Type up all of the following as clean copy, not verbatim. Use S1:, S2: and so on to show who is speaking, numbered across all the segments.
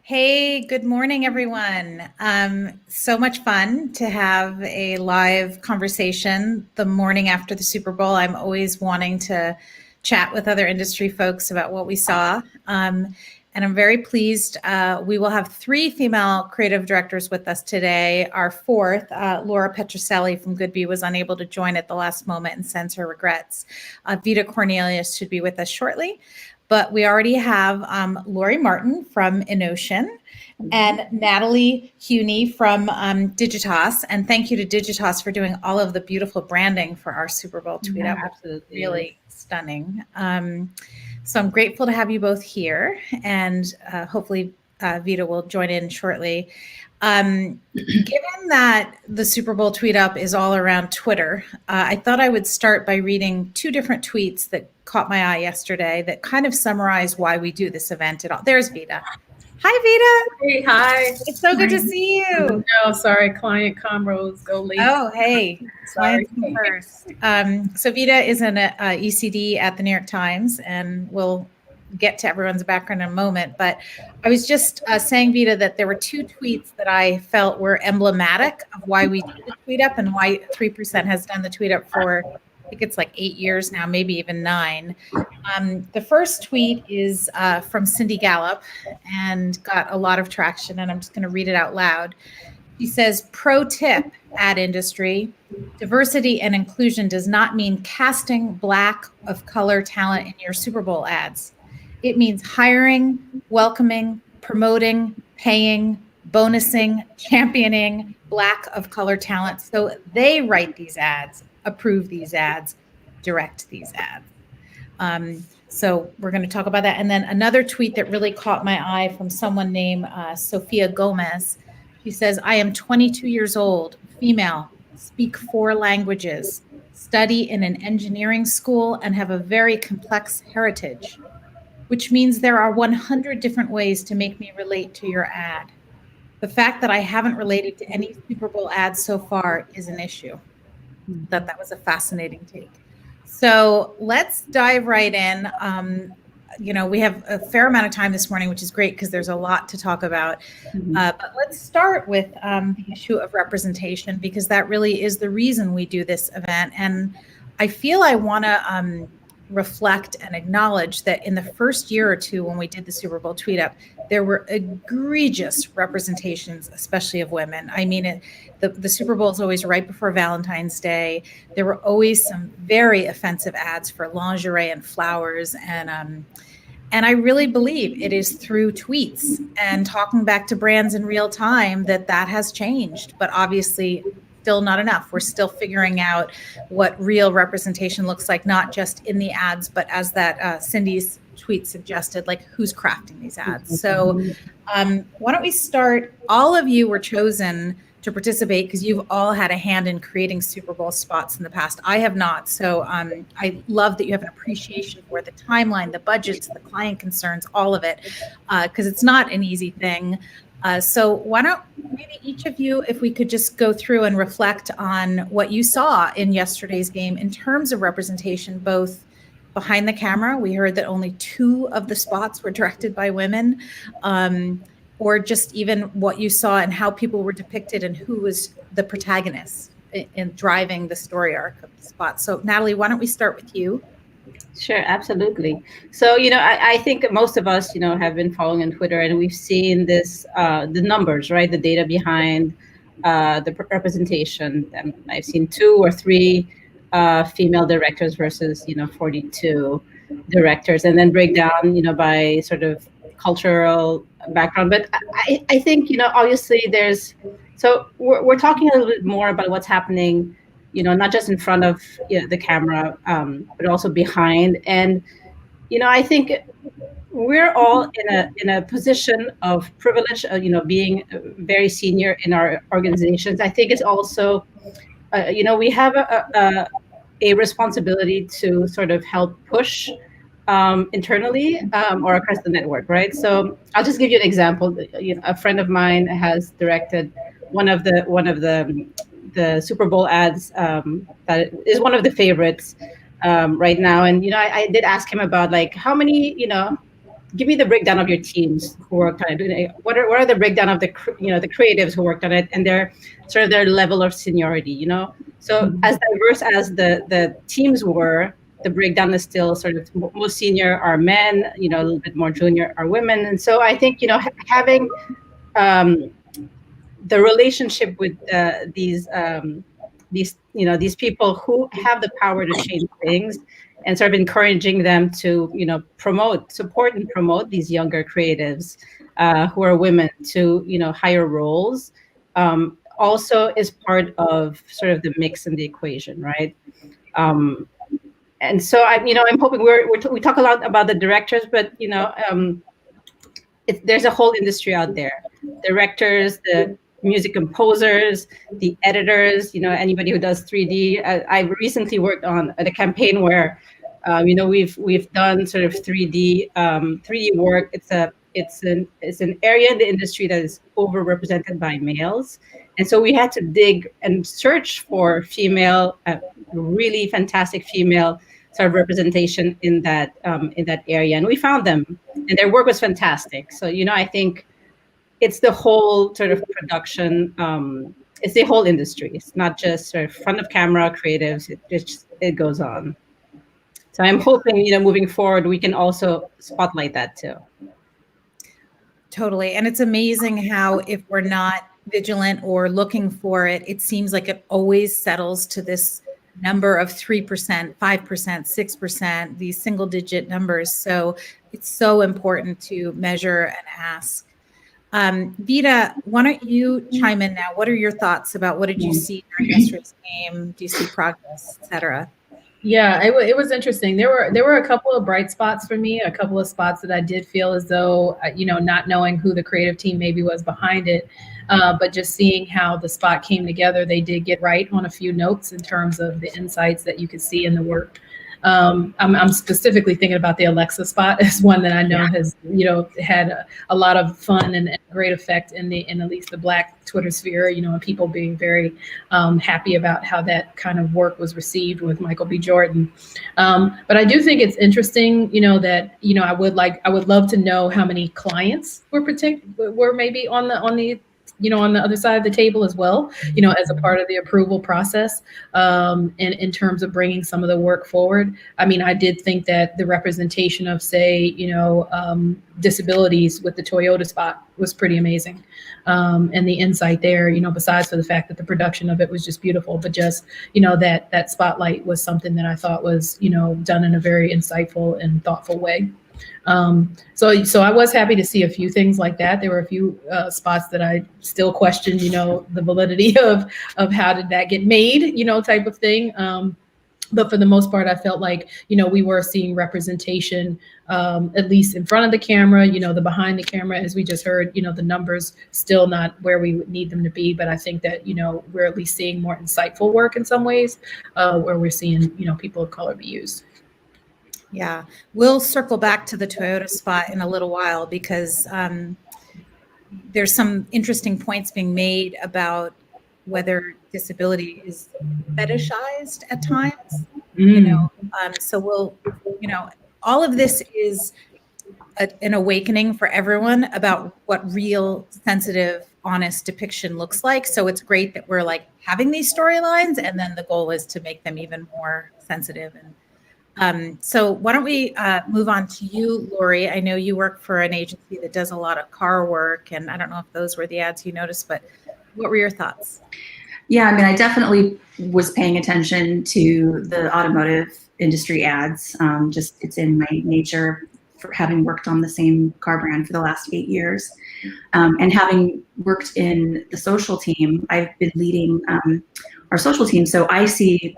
S1: Hey, good morning, everyone. So much fun to have a live conversation the morning after the Super Bowl. I'm always wanting to chat with other industry folks about what we saw. And I'm very pleased. We will have 3 female creative directors with us today. Our fourth, Laura Petruccelli from Goodby, was unable to join at the last moment and sends her regrets. Vida Cornelious should be with us shortly. But we already have Lori Martin from Innocean and Nathalie Huni from Digitas. And thank you to Digitas for doing all of the beautiful branding for our Super Bowl tweet up.
S2: Absolutely.
S1: Really stunning. So I'm grateful to have you both here, and hopefully Vida will join in shortly. Given that the Super Bowl tweet up is all around Twitter, I thought I would start by reading 2 different tweets that caught my eye yesterday that kind of summarize why we do this event at all. There's Vida. Hi, Vida.
S2: Hey, hi.
S1: It's so good to see you.
S2: No, sorry, client combos go late.
S1: Oh, hey.
S2: Sorry.
S1: First. So Vida is an ECD at the New York Times, and we'll get to everyone's background in a moment. But I was just saying, Vida, that there were 2 tweets that I felt were emblematic of why we did the tweet up and why 3% has done the tweet up for, I think it's like 8 years now, maybe even 9. The first tweet is from Cindy Gallup and got a lot of traction, and I'm just going to read it out loud. He says, pro tip, ad industry, diversity and inclusion does not mean casting Black of color talent in your Super Bowl ads. It means hiring, welcoming, promoting, paying, bonusing, championing Black of color talent so they write these ads, approve these ads, direct these ads. So we're going to talk about that. And then another tweet that really caught my eye from someone named Sophia Gomez. She says, I am 22 years old, female, speak 4 languages, study in an engineering school, and have a very complex heritage, which means there are 100 different ways to make me relate to your ad. The fact that I haven't related to any Super Bowl ads so far is an issue. That was a fascinating take. So let's dive right in. We have a fair amount of time this morning, which is great because there's a lot to talk about. But let's start with the issue of representation, because that really is the reason we do this event. And I feel I want to reflect and acknowledge that in the first year or 2 when we did the Super Bowl tweet up, there were egregious representations, especially of women. I mean, the Super Bowl is always right before Valentine's Day. There were always some very offensive ads for lingerie and flowers. And I really believe it is through tweets and talking back to brands in real time that has changed. But obviously, still not enough. We're still figuring out what real representation looks like, not just in the ads, but as that Cindy's tweet suggested, like who's crafting these ads. So why don't we start? All of you were chosen to participate because you've all had a hand in creating Super Bowl spots in the past. I have not. So I love that you have an appreciation for the timeline, the budgets, the client concerns, all of it, because it's not an easy thing. So why don't maybe each of you, if we could just go through and reflect on what you saw in yesterday's game in terms of representation, both behind the camera. We heard that only 2 of the spots were directed by women, or just even what you saw and how people were depicted and who was the protagonist in driving the story arc of the spot. So Nathalie, why don't we start with you?
S2: Sure, absolutely. So, I think most of us, have been following on Twitter, and we've seen this, the numbers, right? The data behind the representation. I've seen 2 or 3 female directors versus, 42 directors, and then break down, by sort of cultural background. But I think, obviously so we're talking a little bit more about what's happening, not just in front of the camera, but also behind. And, I think we're all in a position of privilege, being very senior in our organizations. I think it's also, we have a responsibility to sort of help push internally or across the network, right? So I'll just give you an example. A friend of mine has directed one of the Super Bowl ads that is one of the favorites right now. And, I did ask him about like how many, give me the breakdown of your teams who worked on it. What are the breakdown of the creatives who worked on it, and their sort of their level of seniority. So as diverse as the teams were, the breakdown is still sort of most senior are men, a little bit more junior are women. And so I think having the relationship with these people who have the power to change things, and sort of encouraging them to support and promote these younger creatives who are women to higher roles, also is part of sort of the mix in the equation, right? And so I'm hoping we talk a lot about the directors, but there's a whole industry out there: directors, the music composers, the editors, anybody who does 3D. I recently worked on a campaign where we've done sort of 3D work. It's an area in the industry that is overrepresented by males, and so we had to dig and search for female, really fantastic female sort of representation in that area, and we found them, and their work was fantastic. So I think it's the whole sort of production. It's the whole industry. It's not just sort of front of camera creatives. It goes on. So I'm hoping moving forward we can also spotlight that too.
S1: Totally. And it's amazing how if we're not vigilant or looking for it, it seems like it always settles to this number of 3%, 5%, 6%, these single digit numbers. So it's so important to measure and ask. Vida, why don't you chime in now? What are your thoughts about what did you see during yesterday's game? Do you see progress, et cetera?
S3: Yeah, it was interesting. There were a couple of bright spots for me, a couple of spots that I did feel as though, not knowing who the creative team maybe was behind it, but just seeing how the spot came together, they did get right on a few notes in terms of the insights that you could see in the work. I'm specifically thinking about the Alexa spot as one that I know has, had a lot of fun and great effect in at least the Black Twitter sphere, and people being very happy about how that kind of work was received with Michael B. Jordan. But I do think it's interesting, that, I would love to know how many clients were maybe on the on the other side of the table as well, as a part of the approval process, in terms of bringing some of the work forward. I mean, I did think that the representation of, say, disabilities with the Toyota spot was pretty amazing. And the insight there, besides for the fact that the production of it was just beautiful, but just, that spotlight was something that I thought was, done in a very insightful and thoughtful way. So I was happy to see a few things like that. There were a few spots that I still questioned, the validity of how did that get made, type of thing. But for the most part, I felt like, we were seeing representation, at least in front of the camera, the behind the camera, as we just heard, the numbers still not where we would need them to be. But I think that, we're at least seeing more insightful work in some ways, where we're seeing, people of color be used.
S1: Yeah, we'll circle back to the Toyota spot in a little while because there's some interesting points being made about whether disability is fetishized at times. So we'll, all of this is an awakening for everyone about what real, sensitive, honest depiction looks like. So it's great that we're like having these storylines, and then the goal is to make them even more sensitive. And so why don't we move on to you, Lori? I know you work for an agency that does a lot of car work, and I don't know if those were the ads you noticed, but what were your thoughts?
S4: Yeah, I mean, I definitely was paying attention to the automotive industry ads. Just it's in my nature for having worked on the same car brand for the last 8 years. And having worked in the social team, I've been leading our social team. So I see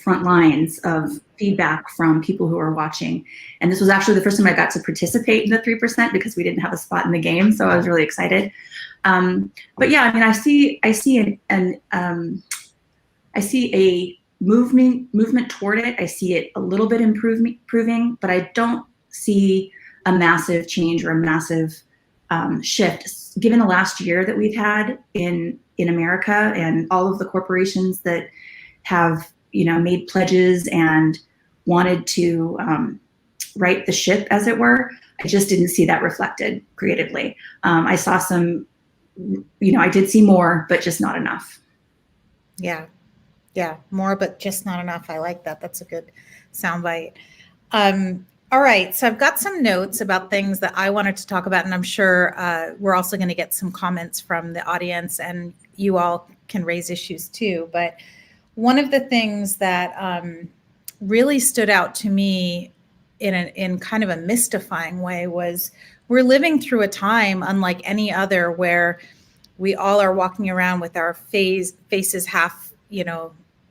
S4: front lines of feedback from people who are watching. And this was actually the first time I got to participate in the 3% because we didn't have a spot in the game. So I was really excited. But yeah, I mean, I see a movement toward it. I see it a little bit improving, but I don't see a massive change or a massive shift. Given the last year that we've had in America and all of the corporations that have made pledges and wanted to right the ship, as it were, I just didn't see that reflected creatively. I saw some, I did see more, but just not enough.
S1: Yeah. Yeah. More, but just not enough. I like that. That's a good soundbite. All right. So I've got some notes about things that I wanted to talk about, and I'm sure we're also going to get some comments from the audience, and you all can raise issues too. But one of the things that really stood out to me in kind of a mystifying way was we're living through a time unlike any other where we all are walking around with our faces half,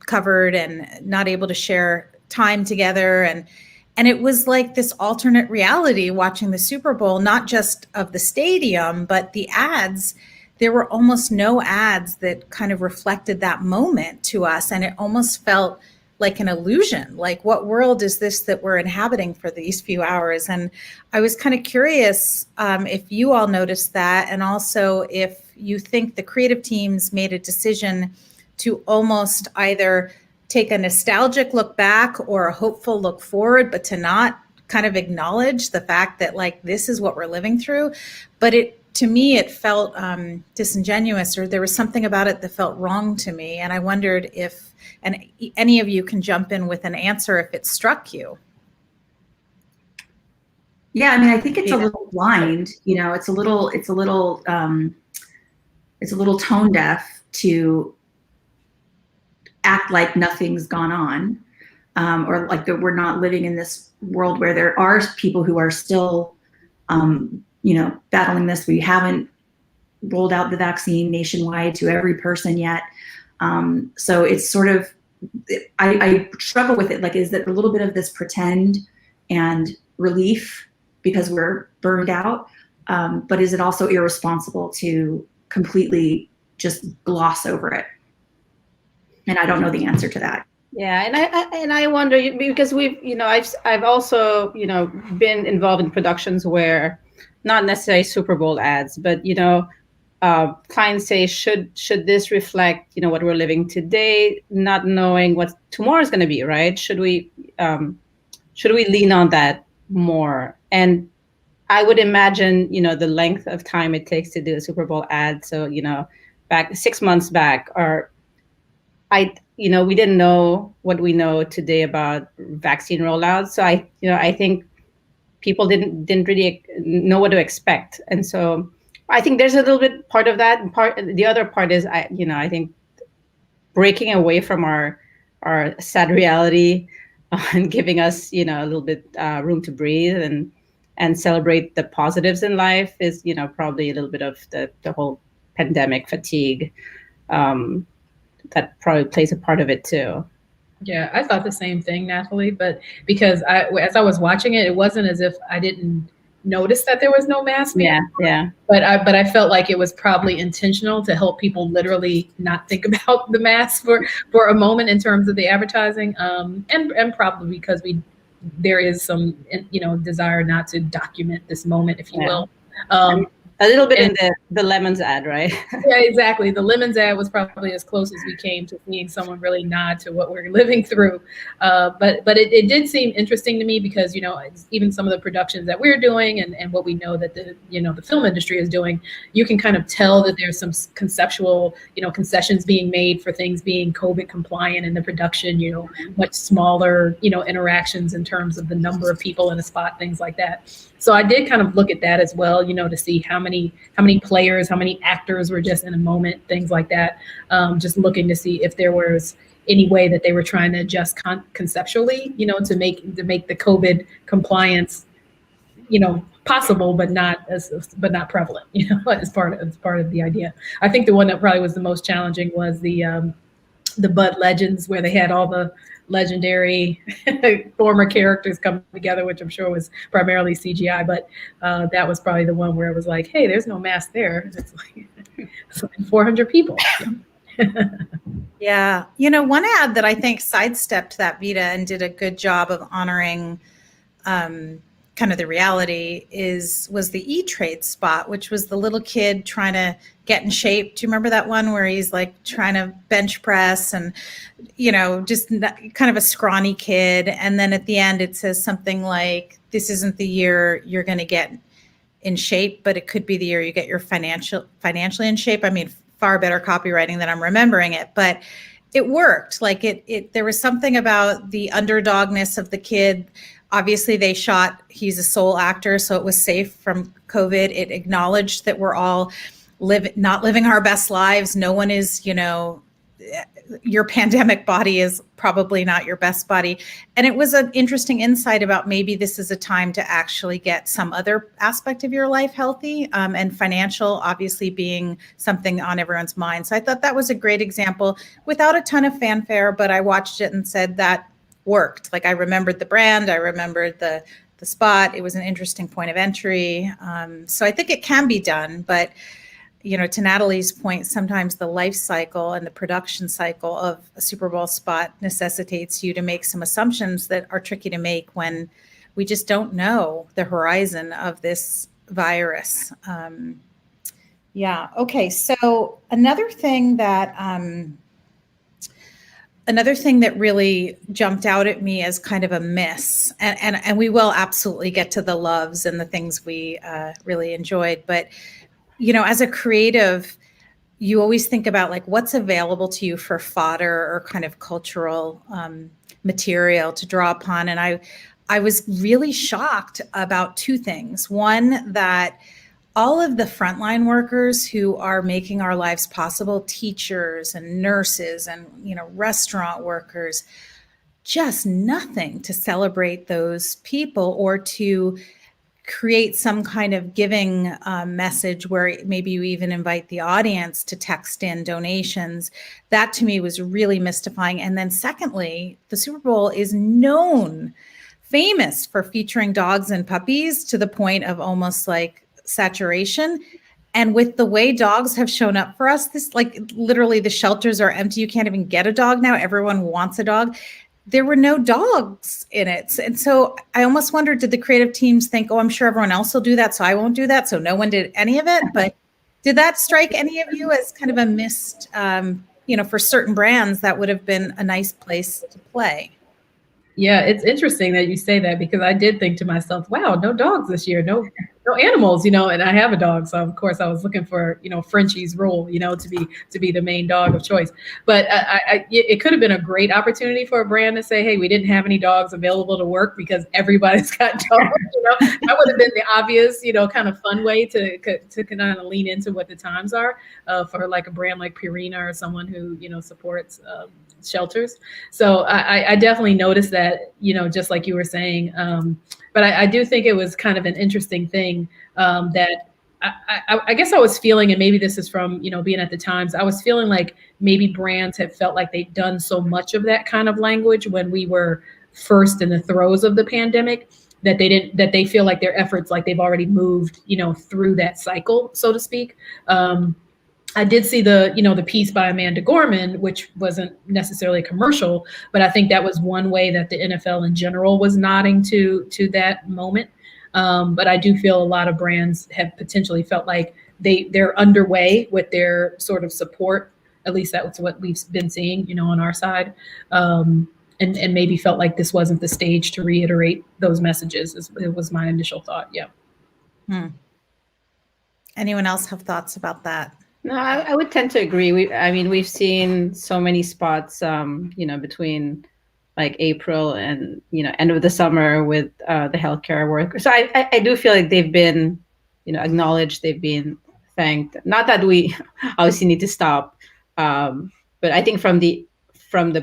S1: covered and not able to share time together. And it was like this alternate reality watching the Super Bowl, not just of the stadium, but the ads. There were almost no ads that kind of reflected that moment to us. And it almost felt like an illusion. Like, what world is this that we're inhabiting for these few hours? And I was kind of curious if you all noticed that, and also if you think the creative teams made a decision to almost either take a nostalgic look back or a hopeful look forward, but to not kind of acknowledge the fact that, like, this is what we're living through. But to me, it felt disingenuous, or there was something about it that felt wrong to me. And I wondered if, and any of you can jump in with an answer if it struck you.
S4: Yeah, I mean, I think it's a little blind. It's a little tone deaf to act like nothing's gone on, or like that we're not living in this world where there are people who are still, battling this. We haven't rolled out the vaccine nationwide to every person yet. So it's sort of, I struggle with it. Like, is that a little bit of this pretend and relief because we're burned out? But is it also irresponsible to completely just gloss over it? And I don't know the answer to that.
S2: Yeah, and I wonder, because I've also been involved in productions where not necessarily Super Bowl ads, but clients say, should this reflect what we're living today, not knowing what tomorrow is going to be, right? Should we lean on that more? And I would imagine the length of time it takes to do a Super Bowl ad. So back 6 months back, or we didn't know what we know today about vaccine rollout. So I think people didn't really know what to expect. And so I think there's a little bit part of that. And the other part is, I think breaking away from our sad reality and giving us, a little bit room to breathe and celebrate the positives in life is, probably a little bit of the whole pandemic fatigue. That probably plays a part of it too.
S3: Yeah, I thought the same thing, Nathalie, but because as I was watching it, it wasn't as if I didn't notice that there was no mask.
S2: Yeah.
S3: But I felt like it was probably intentional to help people literally not think about the mask for a moment in terms of the advertising, and probably because there is some desire not to document this moment, if you will.
S2: A little bit in the Lemons ad, right?
S3: Yeah, exactly. The Lemons ad was probably as close as we came to seeing someone really nod to what we're living through. But it did seem interesting to me because, even some of the productions that we're doing and what we know that the film industry is doing, you can kind of tell that there's some conceptual, concessions being made for things being COVID compliant in the production, much smaller, interactions in terms of the number of people in a spot, things like that. So I did kind of look at that as well, to see how many players, how many actors were just in a moment, things like that. Just looking to see if there was any way that they were trying to adjust conceptually, to make the COVID compliance, possible, but not prevalent, as part of the idea. I think the one that probably was the most challenging was the Bud Legends, where they had all the legendary former characters come together, which I'm sure was primarily CGI, but that was probably the one where it was like, hey, there's no mask there. It's like 400 people.
S1: Yeah. One ad that I think sidestepped that, Vida, and did a good job of honoring kind of the reality was the E-Trade spot, which was the little kid trying to get in shape. Do you remember that one where he's like trying to bench press and, just kind of a scrawny kid. And then at the end it says something like, this isn't the year you're going to get in shape, but it could be the year you get your financially in shape. I mean, far better copywriting than I'm remembering it, but it worked. Like there was something about the underdogness of the kid. Obviously he's a sole actor, so it was safe from COVID. It acknowledged that we're all not living our best lives. No one is, your pandemic body is probably not your best body. And it was an interesting insight about maybe this is a time to actually get some other aspect of your life healthy, and financial obviously being something on everyone's mind. So I thought that was a great example without a ton of fanfare, but I watched it and said that worked. Like I remembered the brand, I remembered the spot. It was an interesting point of entry. So I think it can be done, but to Nathalie's point, sometimes the life cycle and the production cycle of a Super Bowl spot necessitates you to make some assumptions that are tricky to make when we just don't know the horizon of this virus. Okay. So another thing that really jumped out at me as kind of a miss, and we will absolutely get to the loves and the things we really enjoyed, but as a creative, you always think about like what's available to you for fodder or kind of cultural material to draw upon. And I was really shocked about two things. One, that all of the frontline workers who are making our lives possible, teachers and nurses and, restaurant workers, just nothing to celebrate those people or to create some kind of giving message where maybe you even invite the audience to text in donations. That to me was really mystifying. And then secondly, the Super Bowl is famous for featuring dogs and puppies to the point of almost like saturation. And with the way dogs have shown up for us, this like literally the shelters are empty. You can't even get a dog now. Everyone wants a dog. There were no dogs in it. And so I almost wondered, did the creative teams think, oh, I'm sure everyone else will do that, so I won't do that. So no one did any of it. But did that strike any of you as kind of a missed, for certain brands, that would have been a nice place to play?
S3: Yeah, it's interesting that you say that, because I did think to myself, wow, no dogs this year, no animals, and I have a dog. So of course I was looking for, Frenchie's role, to be the main dog of choice. But it could have been a great opportunity for a brand to say, hey, we didn't have any dogs available to work because everybody's got dogs. That would have been the obvious, kind of fun way to kind of lean into what the times are for like a brand like Purina or someone who, supports shelters. So I definitely noticed that, just like you were saying. But I do think it was kind of an interesting thing that I guess I was feeling, and maybe this is from, being at the Times, I was feeling like maybe brands had felt like they'd done so much of that kind of language when we were first in the throes of the pandemic, that they feel like their efforts, like they've already moved, through that cycle, so to speak. I did see the piece by Amanda Gorman, which wasn't necessarily a commercial, but I think that was one way that the NFL in general was nodding to that moment. But I do feel a lot of brands have potentially felt like they're underway with their sort of support. At least that's what we've been seeing, on our side. And maybe felt like this wasn't the stage to reiterate those messages. It was my initial thought. Yeah.
S1: Anyone else have thoughts about that?
S2: No, I would tend to agree. We've seen so many spots, between like April and, end of the summer with the healthcare workers. So I do feel like they've been, acknowledged, they've been thanked. Not that we obviously need to stop, but I think from the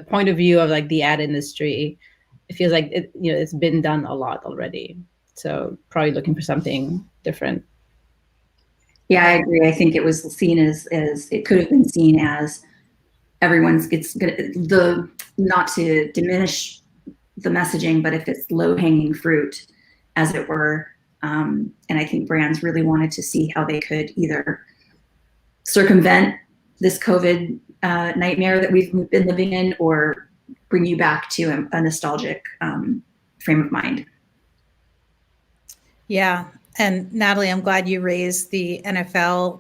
S2: point of view of like the ad industry, it feels like it's been done a lot already. So probably looking for something different.
S4: Yeah, I agree. I think it was seen as it could have been seen as not to diminish the messaging, but if it's low hanging fruit, as it were. And I think brands really wanted to see how they could either circumvent this COVID nightmare that we've been living in, or bring you back to a nostalgic frame of mind.
S1: Yeah. And Nathalie, I'm glad you raised the NFL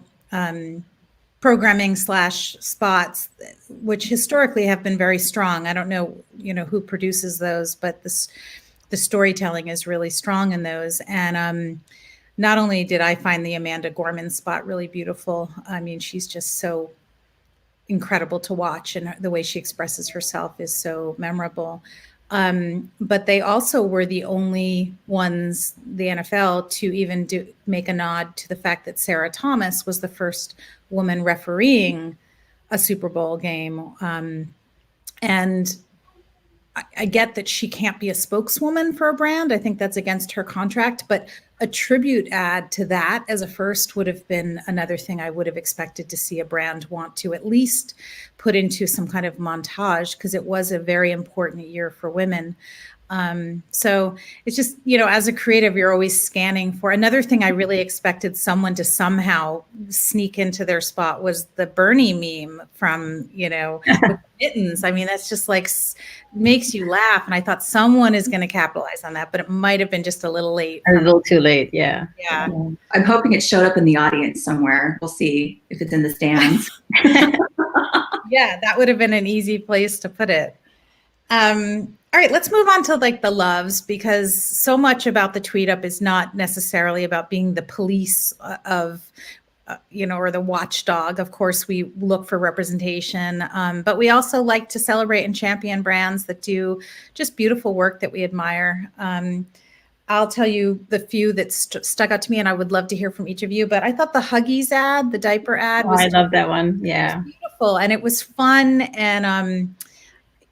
S1: programming / spots, which historically have been very strong. I don't know, who produces those, but the storytelling is really strong in those. And not only did I find the Amanda Gorman spot really beautiful, I mean, she's just so incredible to watch, and the way she expresses herself is so memorable. But they also were the only ones, the NFL, to even make a nod to the fact that Sarah Thomas was the first woman refereeing a Super Bowl game. And I get that she can't be a spokeswoman for a brand. I think that's against her contract, but a tribute ad to that as a first would have been another thing I would have expected to see a brand want to at least put into some kind of montage, because it was a very important year for women. So it's just, as a creative, you're always scanning for. Another thing I really expected someone to somehow sneak into their spot was the Bernie meme from, with mittens. I mean, that's just like makes you laugh. And I thought someone is going to capitalize on that, but it might have been just a little late.
S2: A little too late. Yeah.
S1: Yeah.
S4: I'm hoping it showed up in the audience somewhere. We'll see if it's in the stands.
S1: Yeah, that would have been an easy place to put it. All right, let's move on to like the loves, because so much about the Tweetup is not necessarily about being the police of, or the watchdog. Of course, we look for representation, but we also like to celebrate and champion brands that do just beautiful work that we admire. I'll tell you the few that stuck out to me, and I would love to hear from each of you. But I thought the Huggies ad, the diaper ad,
S2: I love that one. Yeah,
S1: beautiful, and it was fun. And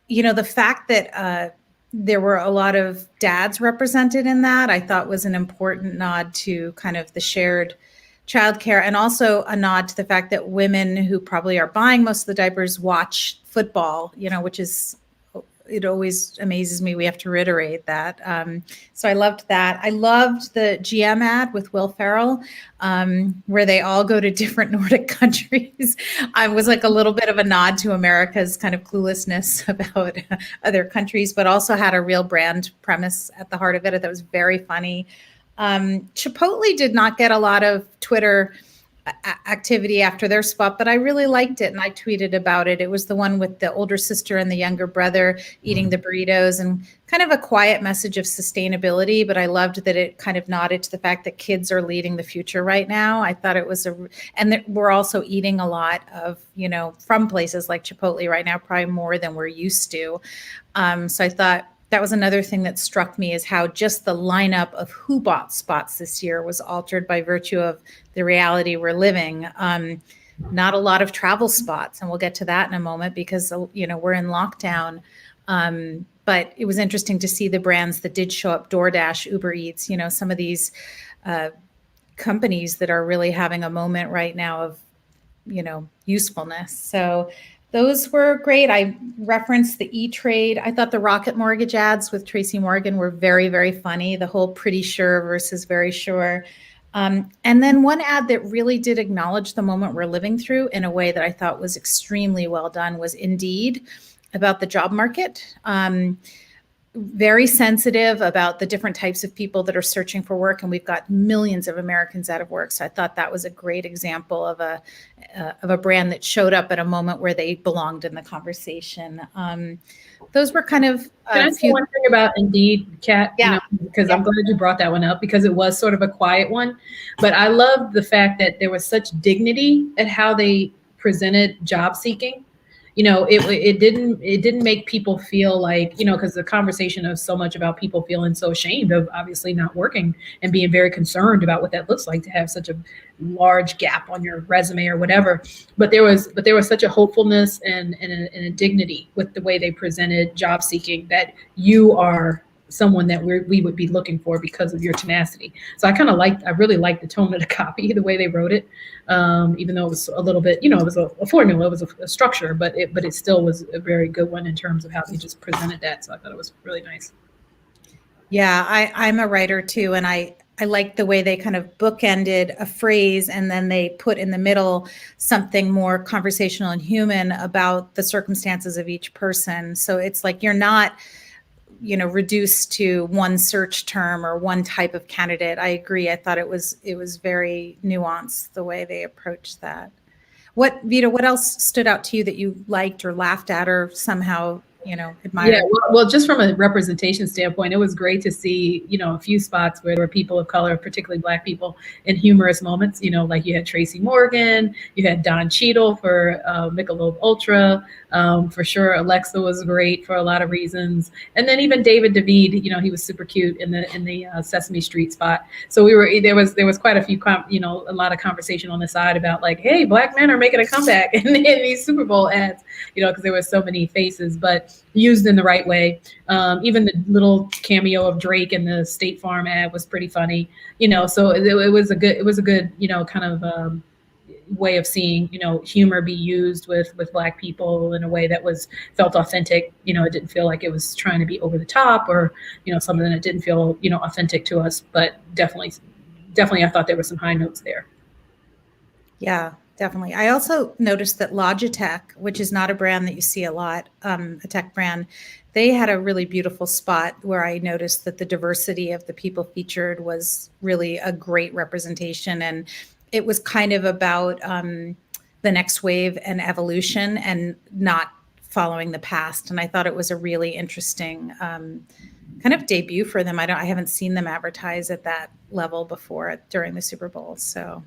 S1: the fact that there were a lot of dads represented in that, I thought was an important nod to kind of the shared childcare, and also a nod to the fact that women who probably are buying most of the diapers watch football, which is, it always amazes me. We have to reiterate that. So I loved that. I loved the GM ad with Will Ferrell, where they all go to different Nordic countries. I was like a little bit of a nod to America's kind of cluelessness about other countries, but also had a real brand premise at the heart of it. That was very funny. Chipotle did not get a lot of Twitter activity after their spot, but I really liked it, and I tweeted about it. It was the one with the older sister and the younger brother eating the burritos, and kind of a quiet message of sustainability, but I loved that it kind of nodded to the fact that kids are leading the future right now. I thought it was and that we're also eating a lot of, from places like Chipotle right now, probably more than we're used to. So I thought that was another thing that struck me, is how just the lineup of who bought spots this year was altered by virtue of the reality we're living. Not a lot of travel spots, and we'll get to that in a moment, because we're in lockdown. But it was interesting to see the brands that did show up: DoorDash, Uber Eats, some of these companies that are really having a moment right now of usefulness. So those were great. I referenced the E-Trade. I thought the Rocket Mortgage ads with Tracy Morgan were very, very funny. The whole pretty sure versus very sure. And then one ad that really did acknowledge the moment we're living through in a way that I thought was extremely well done was Indeed, about the job market. Very sensitive about the different types of people that are searching for work, and we've got millions of Americans out of work. So I thought that was a great example of a brand that showed up at a moment where they belonged in the conversation. Those were kind of
S3: Can I say one thing about Indeed, Kat?
S1: Yeah.
S3: Because I'm glad you brought that one up, because it was sort of a quiet one. But I love the fact that there was such dignity at how they presented job seeking. It didn't make people feel like, because the conversation is so much about people feeling so ashamed of obviously not working and being very concerned about what that looks like to have such a large gap on your resume or whatever. But there was such a hopefulness and a dignity with the way they presented job seeking, that you are someone that we would be looking for because of your tenacity. So I really liked the tone of the copy, the way they wrote it, even though it was a little bit, it was a formula, it was a structure, but it still was a very good one in terms of how they just presented that. So I thought it was really nice.
S1: Yeah, I'm a writer too, and I like the way they kind of bookended a phrase, and then they put in the middle something more conversational and human about the circumstances of each person. So it's like you're not reduced to one search term or one type of candidate. I agree. I thought it was very nuanced the way they approached that. Vida, what else stood out to you that you liked or laughed at or somehow, admire.
S3: Yeah, well, just from a representation standpoint, it was great to see, a few spots where there were people of color, particularly Black people, in humorous moments. Like you had Tracy Morgan, you had Don Cheadle for Michelob Ultra. For sure, Alexa was great for a lot of reasons, and then even David David, he was super cute in the Sesame Street spot. So there was quite a few, a lot of conversation on the side about like, hey, Black men are making a comeback in these Super Bowl ads, because there were so many faces, but used in the right way. Even the little cameo of Drake in the State Farm ad was pretty funny, so it was a good, kind of way of seeing, humor be used with Black people in a way that felt authentic. It didn't feel like it was trying to be over the top or, something that didn't feel, authentic to us, but definitely I thought there were some high notes there.
S1: Yeah, definitely. I also noticed that Logitech, which is not a brand that you see a lot, a tech brand, they had a really beautiful spot where I noticed that the diversity of the people featured was really a great representation. And it was kind of about the next wave and evolution and not following the past. And I thought it was a really interesting kind of debut for them. I haven't seen them advertise at that level before during the Super Bowl. So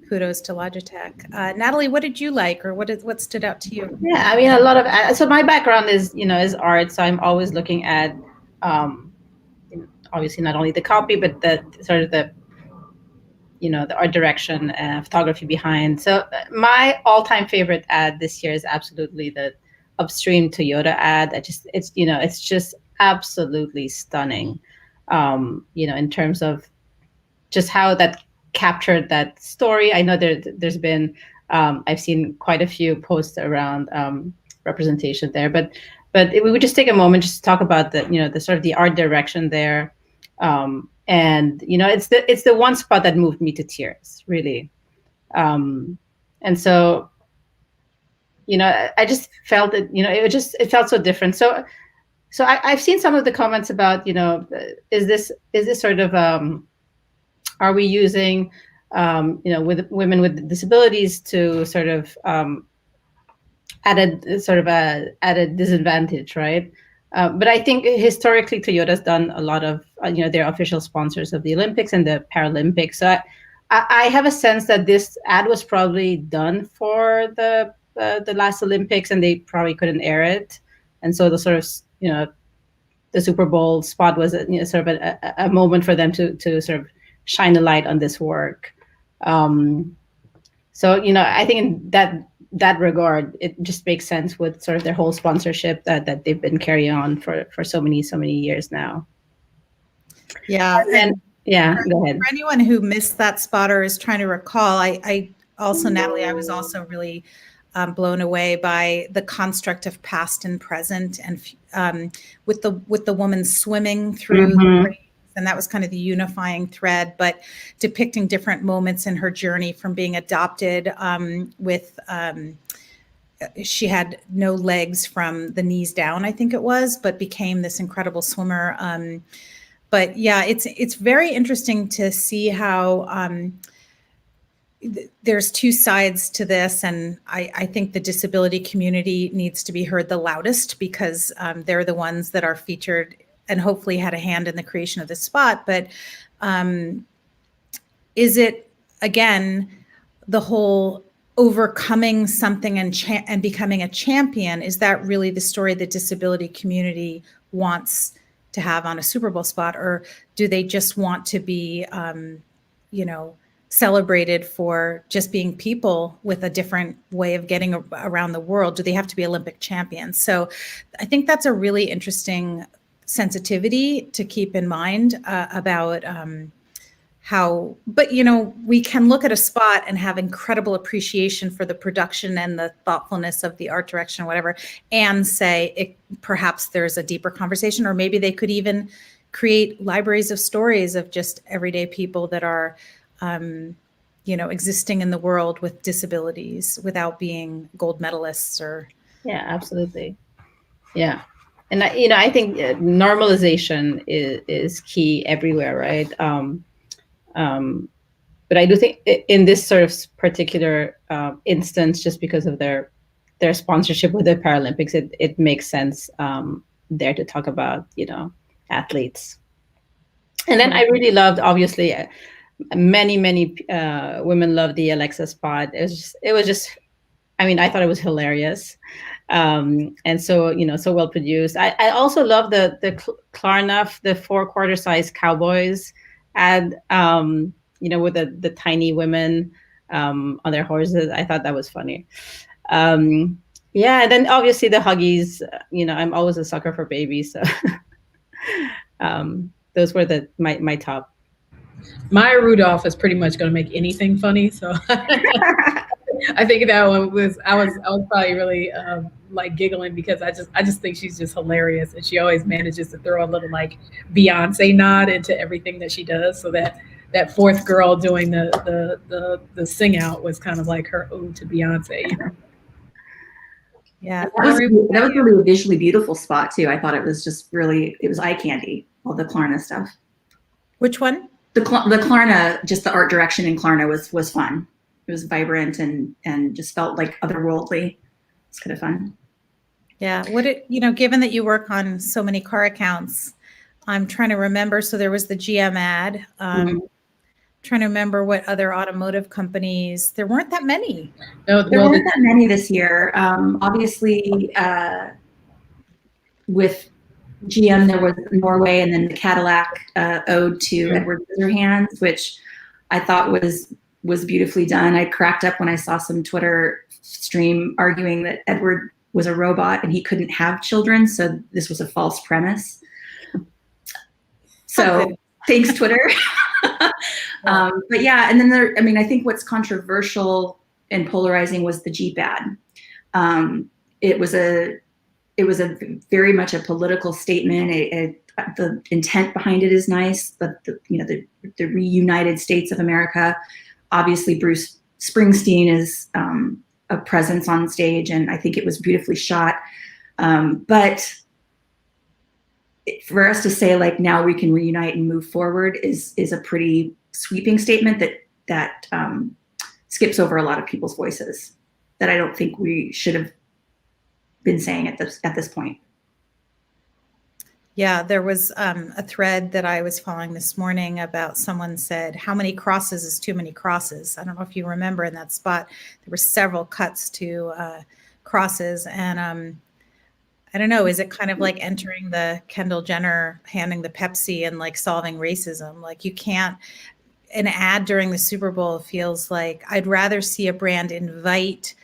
S1: kudos to Logitech. Nathalie, what did you like, or what stood out to you?
S2: Yeah, I mean, a lot of, so my background is, is art. So I'm always looking at, obviously not only the copy, but the sort of the art direction and photography behind. So my all-time favorite ad this year is absolutely the Upstream Toyota ad. It's just absolutely stunning, in terms of just how that captured that story. I know there's been, I've seen quite a few posts around representation there, but we would just take a moment just to talk about the sort of the art direction there. And it's the one spot that moved me to tears, really. And so, I just felt it, it felt so different. So I've seen some of the comments about, is this sort of, are we using, with women with disabilities to sort of at a disadvantage, right? But I think historically Toyota's done a lot of, they're official sponsors of the Olympics and the Paralympics. So I have a sense that this ad was probably done for the last Olympics and they probably couldn't air it. And so the sort of, the Super Bowl spot was sort of a moment for them to sort of shine a light on this work. So, I think in that regard, it just makes sense with sort of their whole sponsorship that they've been carrying on for so many years now.
S1: Yeah.
S2: And yeah, go ahead.
S1: For anyone who missed that spot or is trying to recall, I also, Nathalie, I was also really blown away by the construct of past and present, and with the woman swimming through the race, and that was kind of the unifying thread, but depicting different moments in her journey from being adopted she had no legs from the knees down, I think it was, but became this incredible swimmer. But yeah, it's very interesting to see how there's two sides to this. And I think the disability community needs to be heard the loudest because they're the ones that are featured and hopefully had a hand in the creation of this spot. But is it, again, the whole overcoming something and becoming a champion? Is that really the story the disability community wants to have on a Super Bowl spot? Or do they just want to be, celebrated for just being people with a different way of getting around the world? Do they have to be Olympic champions? So I think that's a really interesting sensitivity to keep in mind about how, but we can look at a spot and have incredible appreciation for the production and the thoughtfulness of the art direction, whatever, and say perhaps there's a deeper conversation, or maybe they could even create libraries of stories of just everyday people that are existing in the world with disabilities without being gold medalists or. Yeah,
S2: absolutely. Yeah. And I think normalization is key everywhere, right? But I do think in this sort of particular instance, just because of their their sponsorship with the Paralympics, it makes sense there to talk about, athletes. And then I really loved, obviously, many women loved the Alexa spot. It was just, I mean, I thought it was hilarious, and so so well produced. I also love the Klarna, the 4/4 size Cowboys ad, with the tiny women on their horses. I thought that was funny. Yeah, and then obviously the Huggies. I'm always a sucker for babies, so those were my top.
S3: Maya Rudolph is pretty much going to make anything funny, so I think that one was I was probably really like giggling because I just think she's just hilarious, and she always manages to throw a little like Beyonce nod into everything that she does, so that fourth girl doing the sing out was kind of like her ode to Beyonce.
S1: Yeah,
S4: that was really a visually beautiful spot too. I thought it was just really, it was eye candy, all the Klarna stuff.
S1: which one?
S4: The Klarna, just the art direction in Klarna was fun. It was vibrant and just felt like otherworldly. It's kind of fun.
S1: Yeah. Given that you work on so many car accounts, I'm trying to remember. So there was the GM ad. Trying to remember what other automotive companies. There weren't that many.
S3: No,
S4: There weren't that many this year. Obviously, with GM, there was Norway, and then the Cadillac ode to Edward Scissorhands, which I thought was beautifully done. I cracked up when I saw some Twitter stream arguing that Edward was a robot and he couldn't have children, so this was a false premise. So thanks, Twitter. But yeah, and then I think what's controversial and polarizing was the Jeep ad. It was a very much a political statement. The intent behind it is nice, but the reunited states of America. Obviously, Bruce Springsteen is a presence on stage, and I think it was beautifully shot. But for us to say like now we can reunite and move forward is a pretty sweeping statement that skips over a lot of people's voices that I don't think we should have been saying at this point.
S1: Yeah, there was a thread that I was following this morning about someone said, how many crosses is too many crosses? I don't know if you remember in that spot, there were several cuts to crosses. And I don't know, is it kind of like entering the Kendall Jenner handing the Pepsi and like solving racism? Like you can't, an ad during the Super Bowl feels like I'd rather see a brand invite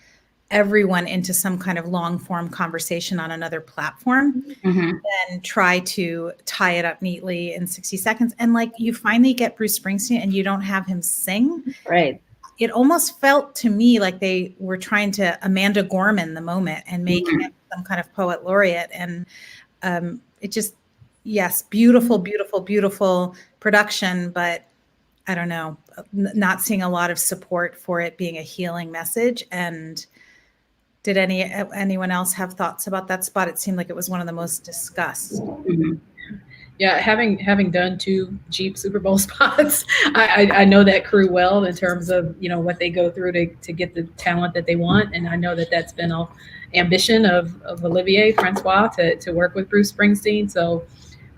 S1: everyone into some kind of long form conversation on another platform than try to tie it up neatly in 60 seconds. And like you finally get Bruce Springsteen and you don't have him sing.
S2: Right.
S1: It almost felt to me like they were trying to Amanda Gorman the moment and make him some kind of poet laureate. And it just, yes, beautiful, beautiful, beautiful production, but I don't know, not seeing a lot of support for it being a healing message. And did anyone else have thoughts about that spot? It seemed like it was one of the most discussed.
S3: Yeah, having done 2 Jeep Super Bowl spots, I know that crew well in terms of what they go through to get the talent that they want, and I know that that's been an ambition of Olivier Francois to work with Bruce Springsteen. So,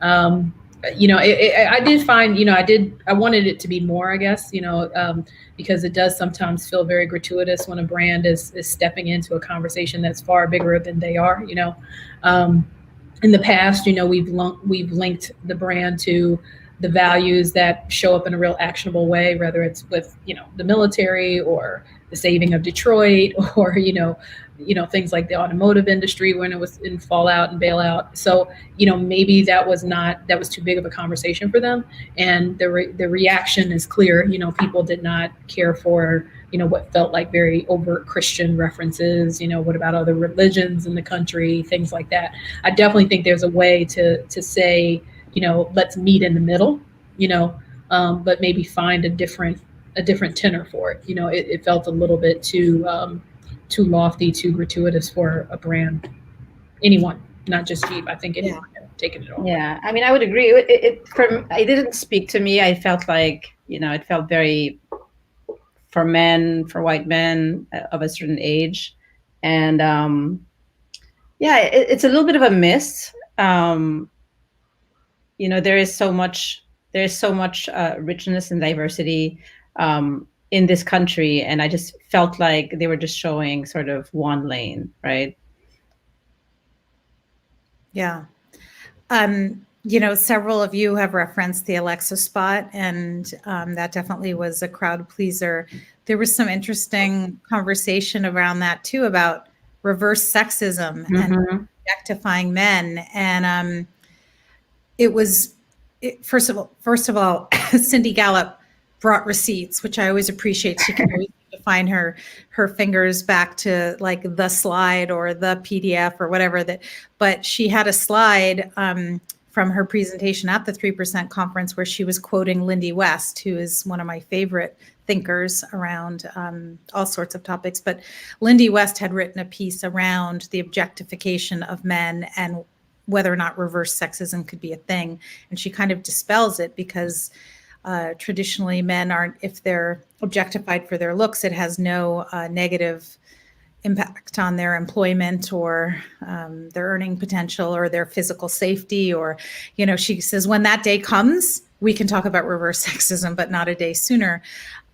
S3: I did find I wanted it to be more, I guess, because it does sometimes feel very gratuitous when a brand is stepping into a conversation that's far bigger than they are. In the past, we've linked the brand to the values that show up in a real actionable way, whether it's with, the military or the saving of Detroit or, things like the automotive industry when it was in fallout and bailout. So, maybe that was too big of a conversation for them. And the reaction is clear. People did not care for, what felt like very overt Christian references, what about other religions in the country, things like that. I definitely think there's a way to say, let's meet in the middle, but maybe find a different tenor for it. It felt a little bit too lofty, too gratuitous for a brand. Anyone, not just Jeep. I think anyone taking it all.
S2: Yeah, I mean, I would agree. It didn't speak to me. I felt like, it felt very for white men of a certain age. And yeah, it's a little bit of a miss. There is so much richness and diversity in this country, and I just felt like they were just showing sort of one lane, right?
S1: Yeah. Several of you have referenced the Alexa spot, and that definitely was a crowd pleaser. There was some interesting conversation around that too, about reverse sexism and objectifying men. And first of all, Cindy Gallup brought receipts, which I always appreciate. She can always find her fingers back to like the slide or the PDF or whatever but she had a slide from her presentation at the 3% conference where she was quoting Lindy West, who is one of my favorite thinkers around all sorts of topics. But Lindy West had written a piece around the objectification of men and whether or not reverse sexism could be a thing. And she kind of dispels it because traditionally men aren't, if they're objectified for their looks, it has no negative impact on their employment or their earning potential or their physical safety. Or, she says, when that day comes, we can talk about reverse sexism, but not a day sooner.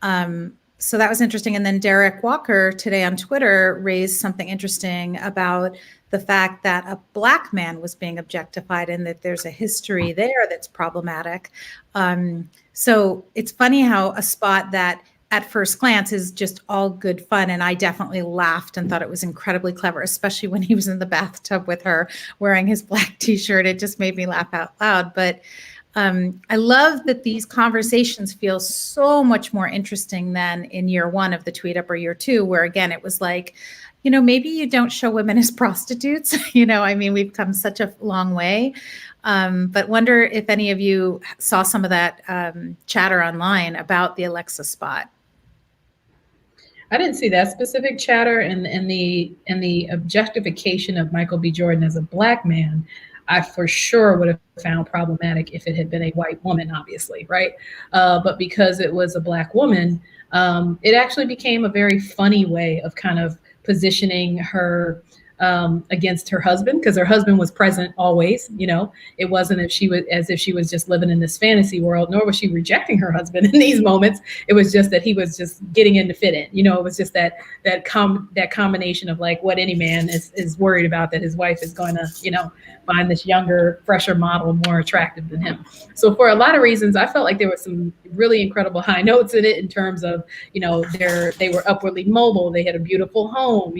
S1: So that was interesting. And then Derek Walker today on Twitter raised something interesting about the fact that a Black man was being objectified and that there's a history there that's problematic. So it's funny how a spot that at first glance is just all good fun. And I definitely laughed and thought it was incredibly clever, especially when he was in the bathtub with her wearing his black t-shirt. It just made me laugh out loud. But I love that these conversations feel so much more interesting than in year one of the Tweetup or year two, where again, it was like, maybe you don't show women as prostitutes. We've come such a long way. But wonder if any of you saw some of that chatter online about the Alexa spot.
S3: I didn't see that specific chatter and the objectification of Michael B. Jordan as a Black man. I for sure would have found problematic if it had been a white woman, obviously, right? But because it was a Black woman, it actually became a very funny way of kind of positioning her against her husband, because her husband was present always. It wasn't as if she was just living in this fantasy world, nor was she rejecting her husband in these moments. It was just that he was just getting in to fit in. It was just that combination of like what any man is worried about, that his wife is going to find this younger, fresher model more attractive than him. So for a lot of reasons, I felt like there were some really incredible high notes in it in terms of they were upwardly mobile, they had a beautiful home,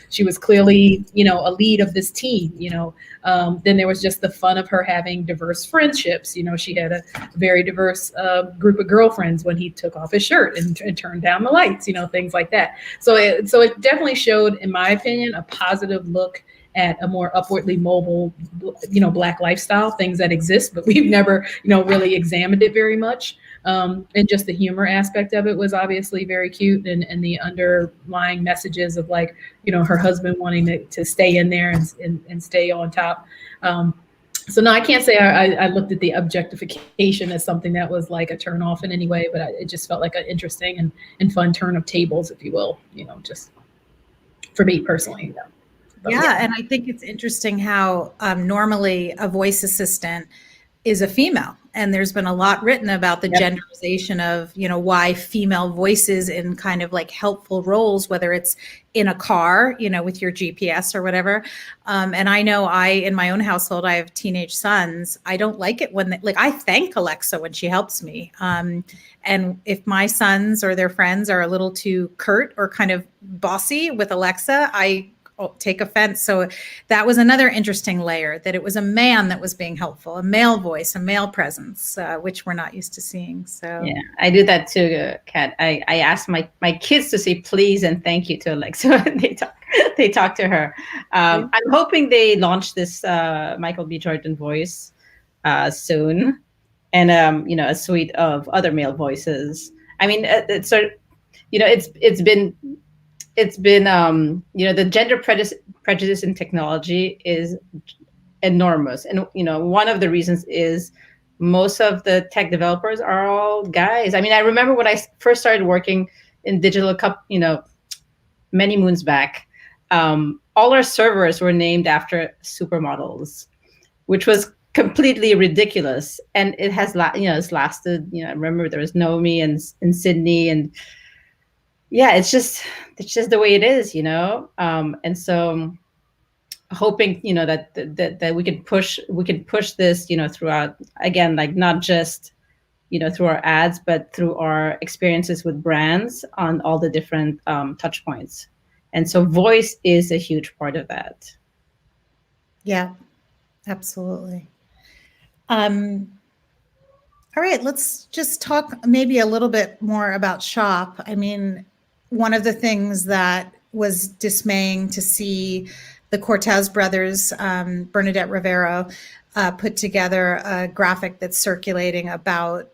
S3: she was clearly, a lead of this team, then there was just the fun of her having diverse friendships. She had a very diverse group of girlfriends when he took off his shirt and turned down the lights, things like that. So it definitely showed, in my opinion, a positive look at a more upwardly mobile, Black lifestyle, things that exist, but we've never, really examined it very much. And just the humor aspect of it was obviously very cute, and the underlying messages of like, her husband wanting to stay in there and stay on top. So no, I can't say I looked at the objectification as something that was like a turn off in any way, but it just felt like an interesting and fun turn of tables, if you will, just for me personally.
S1: Yeah, and I think it's interesting how normally a voice assistant is a female. And there's been a lot written about the genderization of, why female voices in kind of like helpful roles, whether it's in a car, with your GPS or whatever. And I know in my own household, I have teenage sons. I don't like it when I thank Alexa when she helps me. And if my sons or their friends are a little too curt or kind of bossy with Alexa, I take offense. So that was another interesting layer, that it was a man that was being helpful, a male voice, a male presence, which we're not used to seeing. So
S2: yeah, I do that too, Kat. I ask my kids to say please and thank you to Alexa when they talk to her. I'm hoping they launch this Michael B. Jordan voice soon, and a suite of other male voices. It's sort of, it's been the gender prejudice in technology is enormous. And, one of the reasons is most of the tech developers are all guys. I remember when I first started working in digital, many moons back, all our servers were named after supermodels, which was completely ridiculous. And it has, it's lasted. I remember there was Naomi and Sydney, and yeah, it's just the way it is, and so hoping, that we could push this, throughout, again, like not just, through our ads, but through our experiences with brands on all the different touch points. And so voice is a huge part of that.
S1: Yeah, absolutely. All right, let's just talk maybe a little bit more about Shop. I mean, one of the things that was dismaying to see the Cortez brothers, Bernadette Rivero, put together a graphic that's circulating about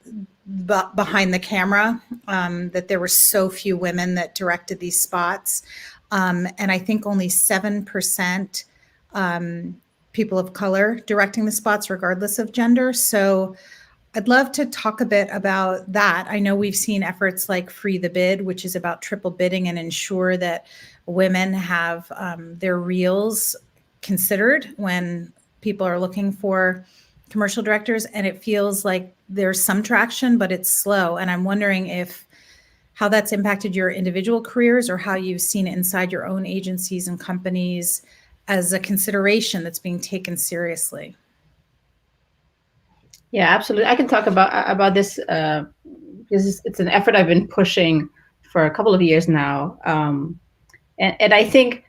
S1: behind the camera, that there were so few women that directed these spots. And I think only 7% people of color directing the spots, regardless of gender. So I'd love to talk a bit about that. I know we've seen efforts like Free the Bid, which is about triple bidding and ensure that women have their reels considered when people are looking for commercial directors. And it feels like there's some traction, but it's slow. And I'm wondering how that's impacted your individual careers, or how you've seen it inside your own agencies and companies as a consideration that's being taken seriously.
S2: Yeah, absolutely. I can talk about this because it's an effort I've been pushing for a couple of years now. And I think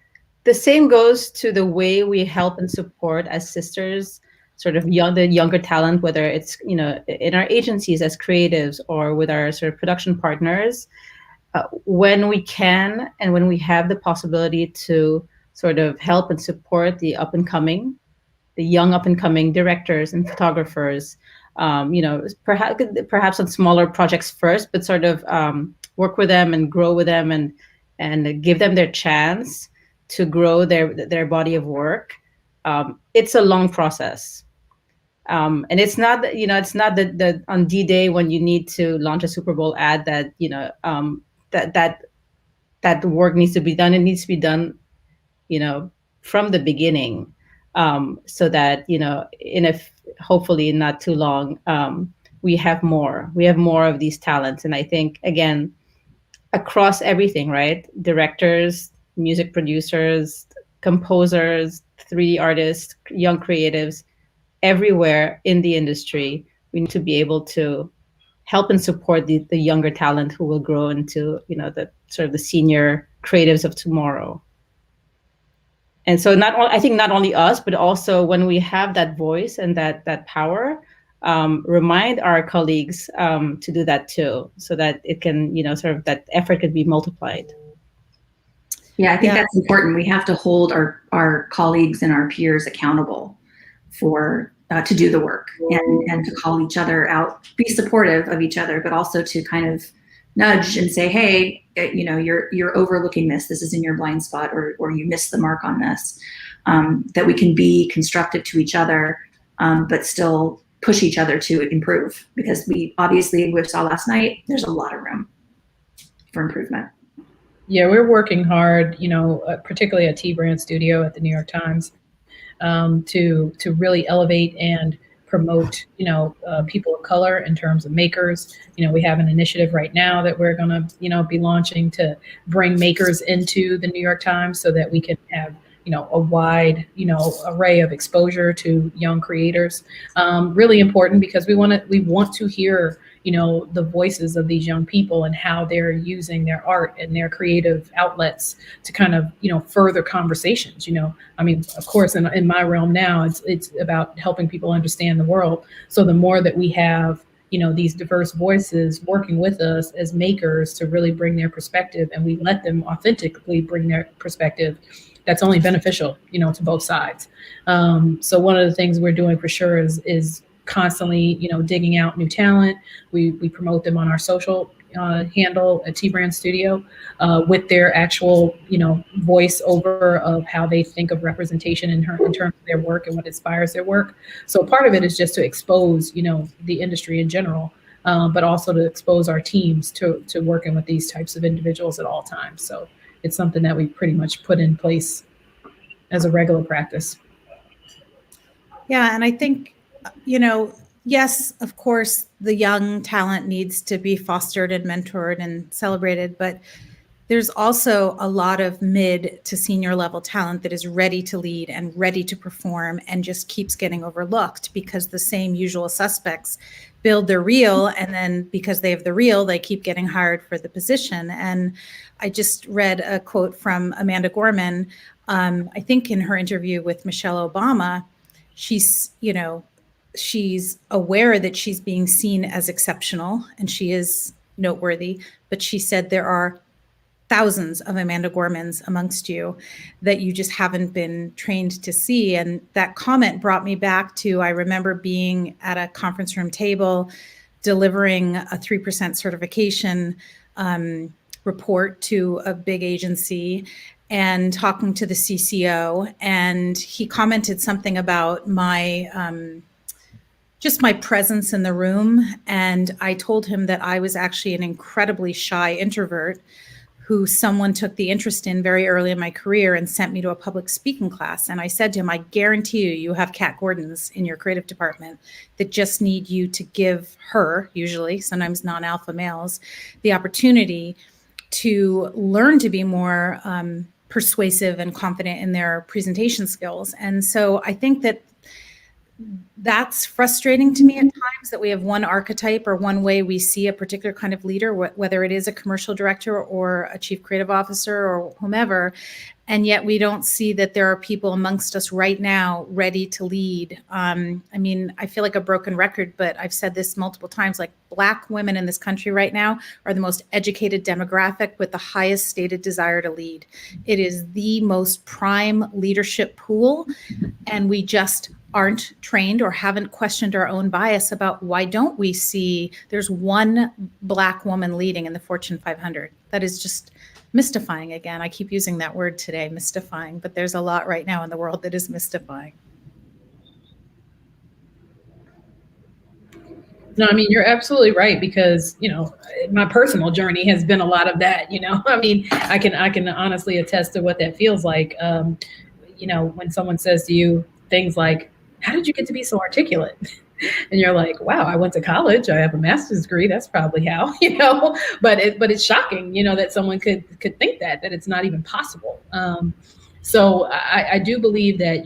S2: the same goes to the way we help and support as sisters, sort of the younger talent, whether it's, in our agencies as creatives or with our sort of production partners, when we can and when we have the possibility to sort of help and support the young up and coming directors and photographers, perhaps on smaller projects first, but sort of work with them and grow with them and give them their chance to grow their body of work. It's a long process. And it's not, it's not the on D-Day when you need to launch a Super Bowl ad that, that the work needs to be done. It needs to be done, from the beginning, so that, hopefully not too long, we have more of these talents. And I think, again, across everything, right? Directors, music producers, composers, 3D artists, young creatives, everywhere in the industry, we need to be able to help and support the younger talent who will grow into, the sort of the senior creatives of tomorrow. And so I think not only us, but also when we have that voice and that power, remind our colleagues to do that too, so that it can, sort of that effort could be multiplied.
S4: Yeah, I think that's important. We have to hold our colleagues and our peers accountable for to do the work and to call each other out, be supportive of each other, but also to kind of nudge and say, hey, you're overlooking this. This is in your blind spot, or you missed the mark on this. That we can be constructive to each other, but still push each other to improve, because we saw last night, there's a lot of room for improvement.
S3: Yeah, we're working hard, particularly at T-Brand Studio at the New York Times, to really elevate and promote, people of color in terms of makers. We have an initiative right now that we're going to, be launching to bring makers into the New York Times so that we can have, a wide, array of exposure to young creators. Really important, because we want to hear, the voices of these young people and how they're using their art and their creative outlets to kind of, further conversations. I mean, of course, in my realm now, it's about helping people understand the world. So the more that we have, these diverse voices working with us as makers to really bring their perspective, and we let them authentically bring their perspective, that's only beneficial, to both sides. So one of the things we're doing for sure is constantly, digging out new talent. We promote them on our social handle at T-Brand Studio with their actual, voice over of how they think of representation in terms of their work and what inspires their work. So part of it is just to expose, the industry in general, but also to expose our teams to working with these types of individuals at all times. So it's something that we pretty much put in place as a regular practice.
S1: Yeah, and I think, yes, of course, the young talent needs to be fostered and mentored and celebrated, but there's also a lot of mid to senior level talent that is ready to lead and ready to perform and just keeps getting overlooked because the same usual suspects build their reel, and then because they have the reel, they keep getting hired for the position. And I just read a quote from Amanda Gorman, I think in her interview with Michelle Obama. She's aware that she's being seen as exceptional and she is noteworthy, but she said there are thousands of Amanda Gormans amongst you that you just haven't been trained to see. And that comment brought me back to, I remember being at a conference room table, delivering a 3% certification report to a big agency and talking to the CCO. And he commented something about my, just my presence in the room. And I told him that I was actually an incredibly shy introvert who someone took the interest in very early in my career and sent me to a public speaking class. And I said to him, I guarantee you have Kat Gordons in your creative department that just need you to give her, usually, sometimes non-alpha males, the opportunity to learn to be more persuasive and confident in their presentation skills. And so I think that that's frustrating to me at times, that we have one archetype or one way we see a particular kind of leader, whether it is a commercial director or a chief creative officer or whomever, and yet we don't see that there are people amongst us right now ready to lead. I mean, I feel like a broken record, but I've said this multiple times, like Black women in this country right now are the most educated demographic with the highest stated desire to lead. It is the most prime leadership pool, and we just aren't trained or haven't questioned our own bias about why don't we see there's one Black woman leading in the Fortune 500. That is just mystifying. Again, I keep using that word today, mystifying, but there's a lot right now in the world that is mystifying.
S3: No, I mean, you're absolutely right, because, my personal journey has been a lot of that, I mean, I can honestly attest to what that feels like. When someone says to you things like, how did you get to be so articulate? And you're like, wow, I went to college. I have a master's degree. That's probably how, but it's shocking, that someone could think that it's not even possible. So I do believe that,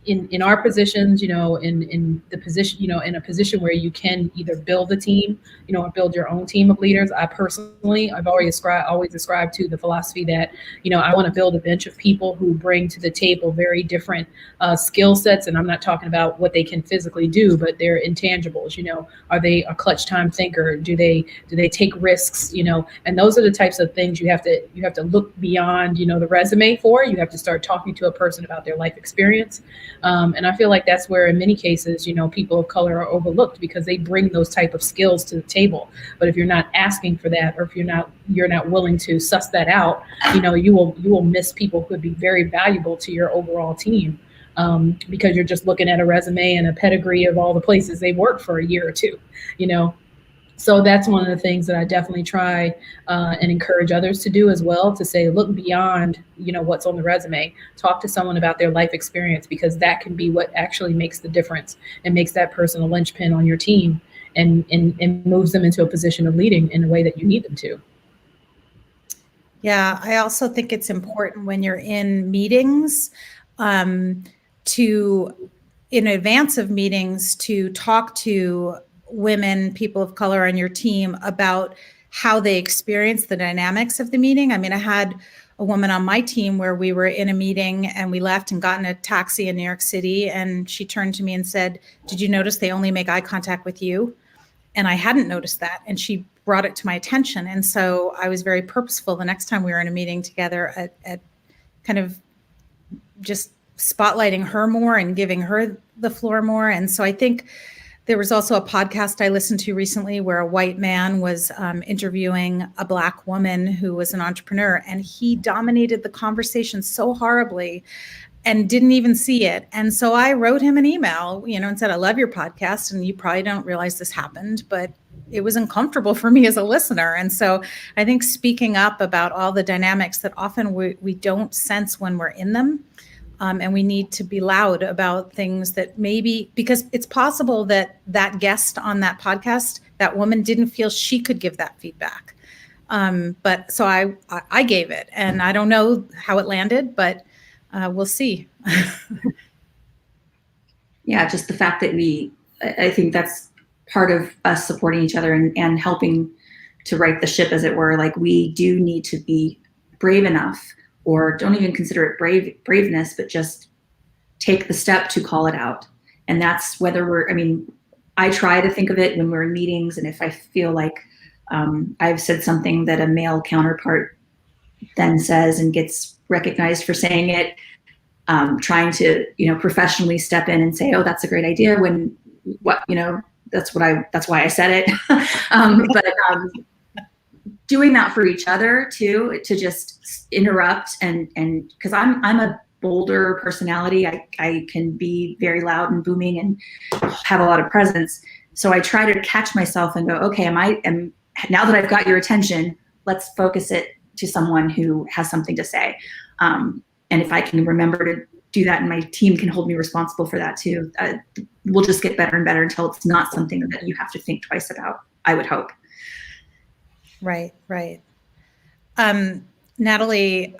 S3: in our positions, in the position, in a position where you can either build a team, or build your own team of leaders. I've always ascribed to the philosophy that, I want to build a bench of people who bring to the table very different skill sets. And I'm not talking about what they can physically do, but their intangibles. Are they a clutch time thinker? Do they take risks? And those are the types of things you have to look beyond, the resume for. You have to start talking to a person about their life experience. And I feel like that's where, in many cases, people of color are overlooked because they bring those type of skills to the table. But if you're not asking for that, or if you're not willing to suss that out, you will miss people who could be very valuable to your overall team, because you're just looking at a resume and a pedigree of all the places they've worked for a year or two, So that's one of the things that I definitely try and encourage others to do as well, to say, look beyond, what's on the resume. Talk to someone about their life experience, because that can be what actually makes the difference and makes that person a linchpin on your team and moves them into a position of leading in a way that you need them to.
S1: Yeah, I also think it's important when you're in meetings in advance of meetings, to talk to women, people of color on your team about how they experience the dynamics of the meeting. I mean, I had a woman on my team where we were in a meeting and we left and got in a taxi in New York City. And she turned to me and said, "Did you notice they only make eye contact with you?" And I hadn't noticed that. And she brought it to my attention. And so I was very purposeful the next time we were in a meeting together at kind of just spotlighting her more and giving her the floor more. And so I think there was also a podcast I listened to recently where a white man was interviewing a Black woman who was an entrepreneur, and he dominated the conversation so horribly and didn't even see it. And so I wrote him an email, and said, "I love your podcast, and you probably don't realize this happened, but it was uncomfortable for me as a listener. And so I think speaking up about all the dynamics that often we don't sense when we're in them, and we need to be loud about things that maybe, because it's possible that that guest on that podcast, that woman didn't feel she could give that feedback. But so I gave it, and I don't know how it landed, but we'll see.
S4: Yeah, just the fact that I think that's part of us supporting each other and helping to right the ship, as it were. Like, we do need to be brave enough, or don't even consider it braveness, but just take the step to call it out. And that's whether I try to think of it when we're in meetings, and if I feel like I've said something that a male counterpart then says and gets recognized for saying it, trying to, professionally step in and say, oh, that's a great idea, when that's why I said it. But doing that for each other too, to just interrupt and because I'm a bolder personality. I can be very loud and booming and have a lot of presence. So I try to catch myself and go, okay, now that I've got your attention, let's focus it to someone who has something to say. And if I can remember to do that, and my team can hold me responsible for that too, we'll just get better and better until it's not something that you have to think twice about, I would hope. Right.
S1: Nathalie,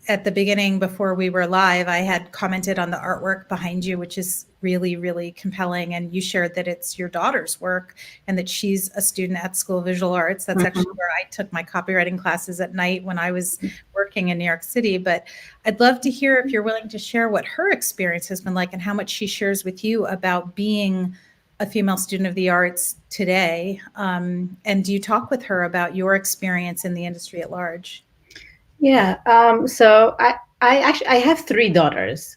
S1: at the beginning, before we were live, I had commented on the artwork behind you, which is really, really compelling. And you shared that it's your daughter's work and that she's a student at School of Visual Arts. That's actually where I took my copywriting classes at night when I was working in New York City. But I'd love to hear if you're willing to share what her experience has been like and how much she shares with you about being a female student of the arts today. And do you talk with her about your experience in the industry at large?
S2: Yeah. So I have 3 daughters.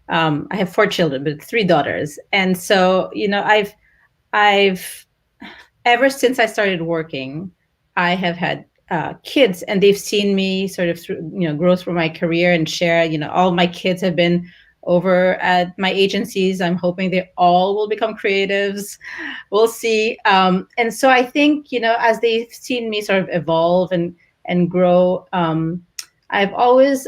S2: I have 4 children, but 3 daughters. And so, I've ever since I started working, I have had kids, and they've seen me sort of grow through my career and share. All my kids have been over at my agencies. I'm hoping they all will become creatives. We'll see. And so I think, as they've seen me sort of evolve and grow, I've always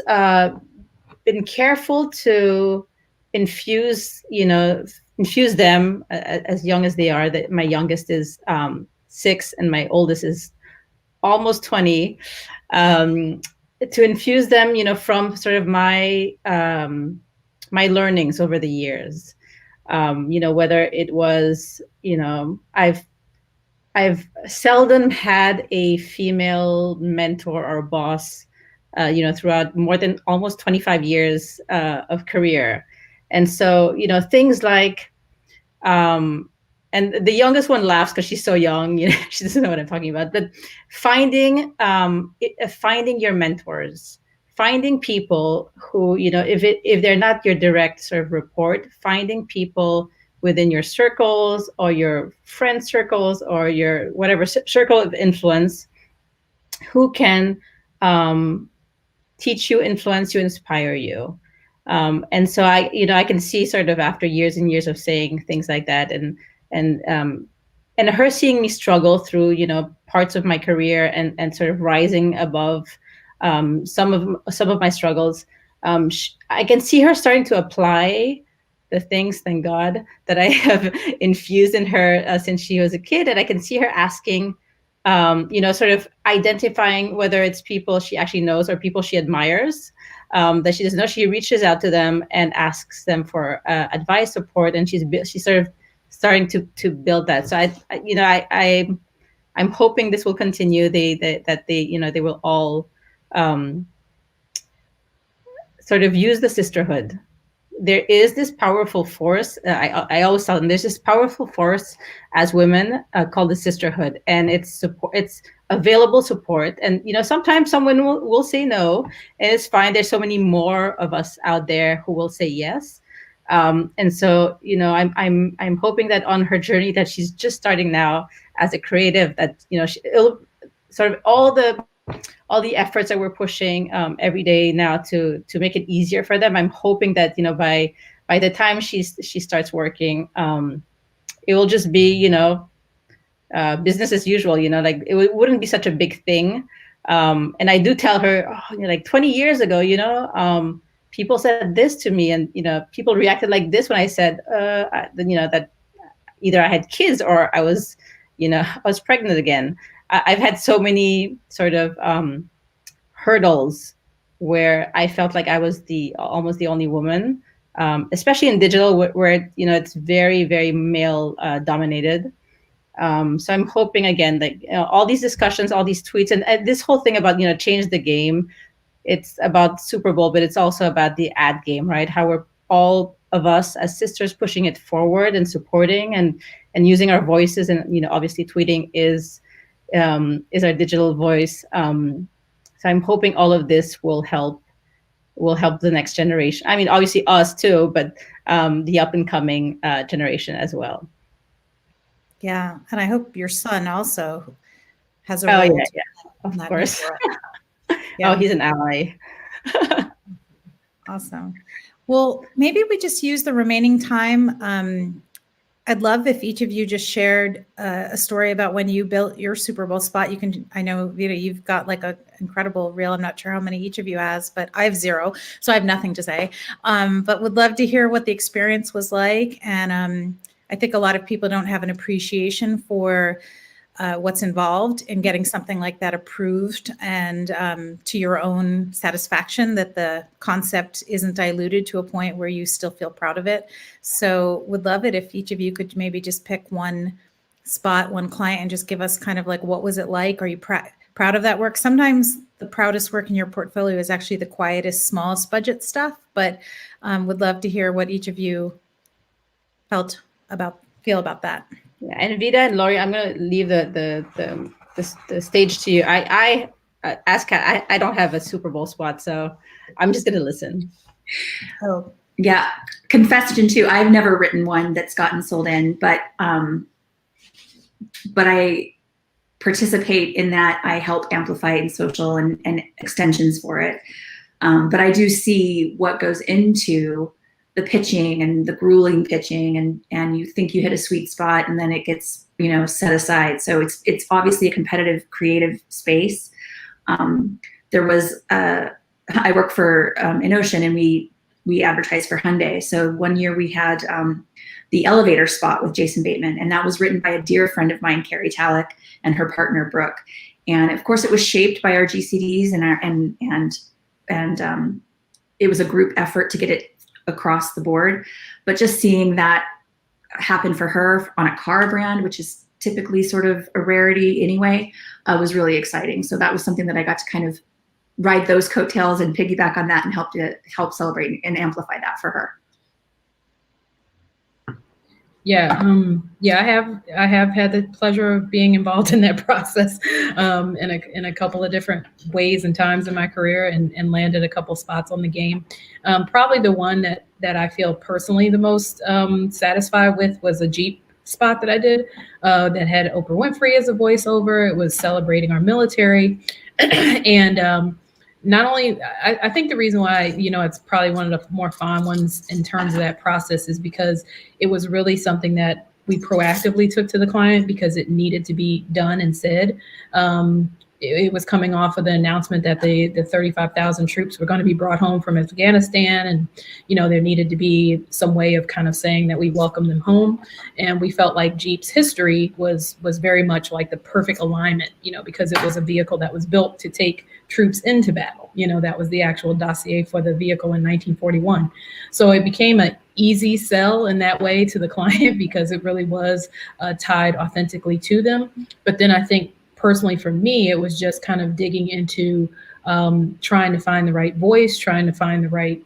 S2: been careful to infuse them as young as they are. That my youngest is 6 and my oldest is almost 20. To infuse them, from sort of my learnings over the years. Whether it was, I've seldom had a female mentor or boss, throughout more than almost 25 years of career. And so, things like, and the youngest one laughs because she's so young, she doesn't know what I'm talking about, but finding your mentors, finding people who, if they're not your direct sort of report, finding people within your circles or your friend circles or your whatever circle of influence who can teach you, influence you, inspire you. And so I can see sort of after years and years of saying things like that and her seeing me struggle through, parts of my career and sort of rising above some of my struggles. I can see her starting to apply the things, thank God, that I have infused in her since she was a kid. And I can see her asking, sort of identifying whether it's people she actually knows or people she admires, that she doesn't know. She reaches out to them and asks them for advice, support, and she's sort of starting to build that. So I'm hoping this will continue. That they will all sort of use the sisterhood. There is this powerful force. I always tell them there's this powerful force as women called the sisterhood, and it's available support. And sometimes someone will say no, and it's fine. There's so many more of us out there who will say yes. And so I'm hoping that on her journey that she's just starting now as a creative, that it'll sort of all the efforts that we're pushing every day now to make it easier for them. I'm hoping that by the time she starts working, it will just be business as usual, like it wouldn't be such a big thing. And I do tell her, like 20 years ago, people said this to me, and people reacted like this when I said, that either I had kids or I was pregnant again. I've had so many sort of hurdles where I felt like I was almost the only woman, especially in digital, where it's very, very male dominated. So I'm hoping again that all these discussions, all these tweets, and this whole thing about change the game. It's about Super Bowl, but it's also about the ad game, right? How we're all of us as sisters pushing it forward and supporting and using our voices, and obviously tweeting is our digital voice. So I'm hoping all of this will help the next generation. I mean, obviously us too, but the up and coming generation as well.
S1: Yeah, and I hope your son also has a role.
S2: Oh yeah, of course. Yeah. Oh, he's an ally.
S1: Awesome. Well, maybe we just use the remaining time. I'd love if each of you just shared a story about when you built your Super Bowl spot. I know, Vida, you've got like an incredible reel. I'm not sure how many each of you has, but I have 0, so I have nothing to say. But would love to hear what the experience was like. And I think a lot of people don't have an appreciation for what's involved in getting something like that approved, and to your own satisfaction that the concept isn't diluted to a point where you still feel proud of it. So would love it if each of you could maybe just pick one spot, one client, and just give us kind of like, what was it like? Are you proud of that work? Sometimes the proudest work in your portfolio is actually the quietest, smallest budget stuff, but would love to hear what each of you feel about that.
S2: Yeah, and Vida and Lori, I'm going to leave the stage to you. I ask Kat, I don't have a Super Bowl spot, so I'm just going to listen.
S4: Oh, yeah. Confession too. I've never written one that's gotten sold in, but I participate in that. I help amplify it in social and extensions for it. But I do see what goes into the pitching and the grueling pitching, and you think you hit a sweet spot, and then it gets set aside. So it's obviously a competitive, creative space. There was I work for Innocean, and we advertise for Hyundai. So one year we had the elevator spot with Jason Bateman, and that was written by a dear friend of mine, Carrie Talek, and her partner Brooke. And of course, it was shaped by our GCDs and it was a group effort to get it across the board. But just seeing that happen for her on a car brand, which is typically sort of a rarity anyway, was really exciting. So that was something that I got to kind of ride those coattails and piggyback on that and help celebrate and amplify that for her.
S3: Yeah, I have had the pleasure of being involved in that process in a couple of different ways and times in my career, and landed a couple spots on the game. Probably the one that I feel personally the most satisfied with was a Jeep spot that I did that had Oprah Winfrey as a voiceover. It was celebrating our military, and not only, I think the reason why, it's probably one of the more fun ones in terms of that process is because it was really something that we proactively took to the client because it needed to be done and said. It was coming off of the announcement that the 35,000 troops were going to be brought home from Afghanistan. And, there needed to be some way of kind of saying that we welcome them home. And we felt like Jeep's history was very much like the perfect alignment, because it was a vehicle that was built to take troops into battle. That was the actual dossier for the vehicle in 1941. So it became an easy sell in that way to the client because it really was tied authentically to them. But then I think personally for me, it was just kind of digging into trying to find the right voice, trying to find the right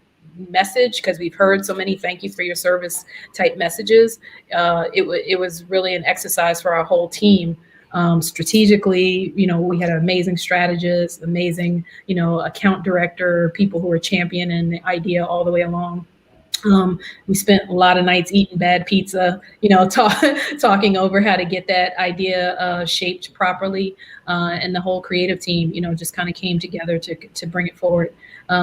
S3: message, because we've heard so many thank you for your service type messages. It was really an exercise for our whole team. Strategically, we had an amazing strategist, amazing, account director, people who were championing the idea all the way along. We spent a lot of nights eating bad pizza, talking over how to get that idea shaped properly. And the whole creative team, just kind of came together to bring it forward.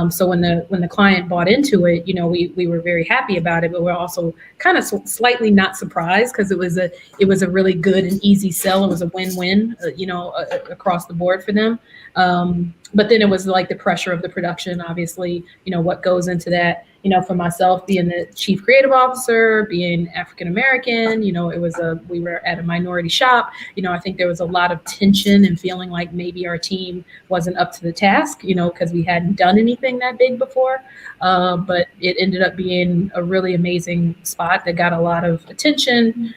S3: So when the client bought into it, we were very happy about it, but we're also kind of slightly not surprised because it was a really good and easy sell. It was a win-win, across the board for them. But then it was like the pressure of the production, obviously, what goes into that. For myself, being the chief creative officer, being African American, we were at a minority shop. I think there was a lot of tension and feeling like maybe our team wasn't up to the task, because we hadn't done anything that big before. But it ended up being a really amazing spot that got a lot of attention.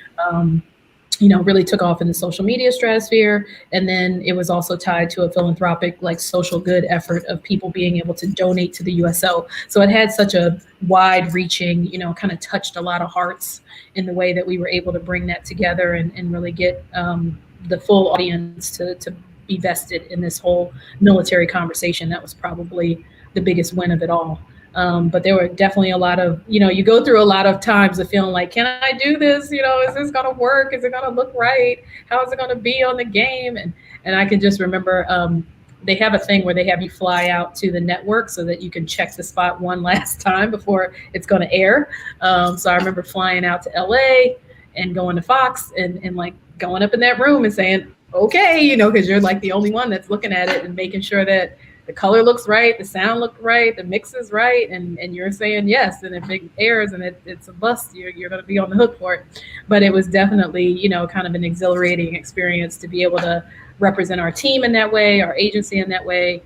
S3: Really took off in the social media stratosphere. And then it was also tied to a philanthropic, like social good effort of people being able to donate to the USO. So it had such a wide reaching, kind of touched a lot of hearts in the way that we were able to bring that together and really get the full audience to be vested in this whole military conversation. That was probably the biggest win of it all. But there were definitely a lot of, you go through a lot of times of feeling like, can I do this? Is this going to work? Is it going to look right? How is it going to be on the game? And I can just remember they have a thing where they have you fly out to the network so that you can check the spot one last time before it's going to air. So I remember flying out to LA and going to Fox and like going up in that room and saying, okay, because you're like the only one that's looking at it and making sure that the color looks right, the sound looked right, the mix is right, and you're saying yes. And if it airs and it's a bust, you're going to be on the hook for it. But it was definitely, kind of an exhilarating experience to be able to represent our team in that way, our agency in that way,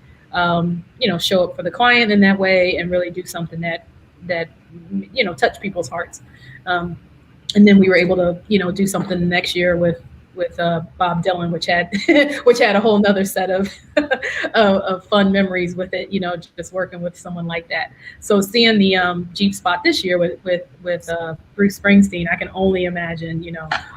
S3: show up for the client in that way, and really do something that touch people's hearts. And then we were able to, do something next year with Bob Dylan, which had a whole nother set of fun memories with it, just working with someone like that. So seeing the Jeep spot this year with Bruce Springsteen, I can only imagine,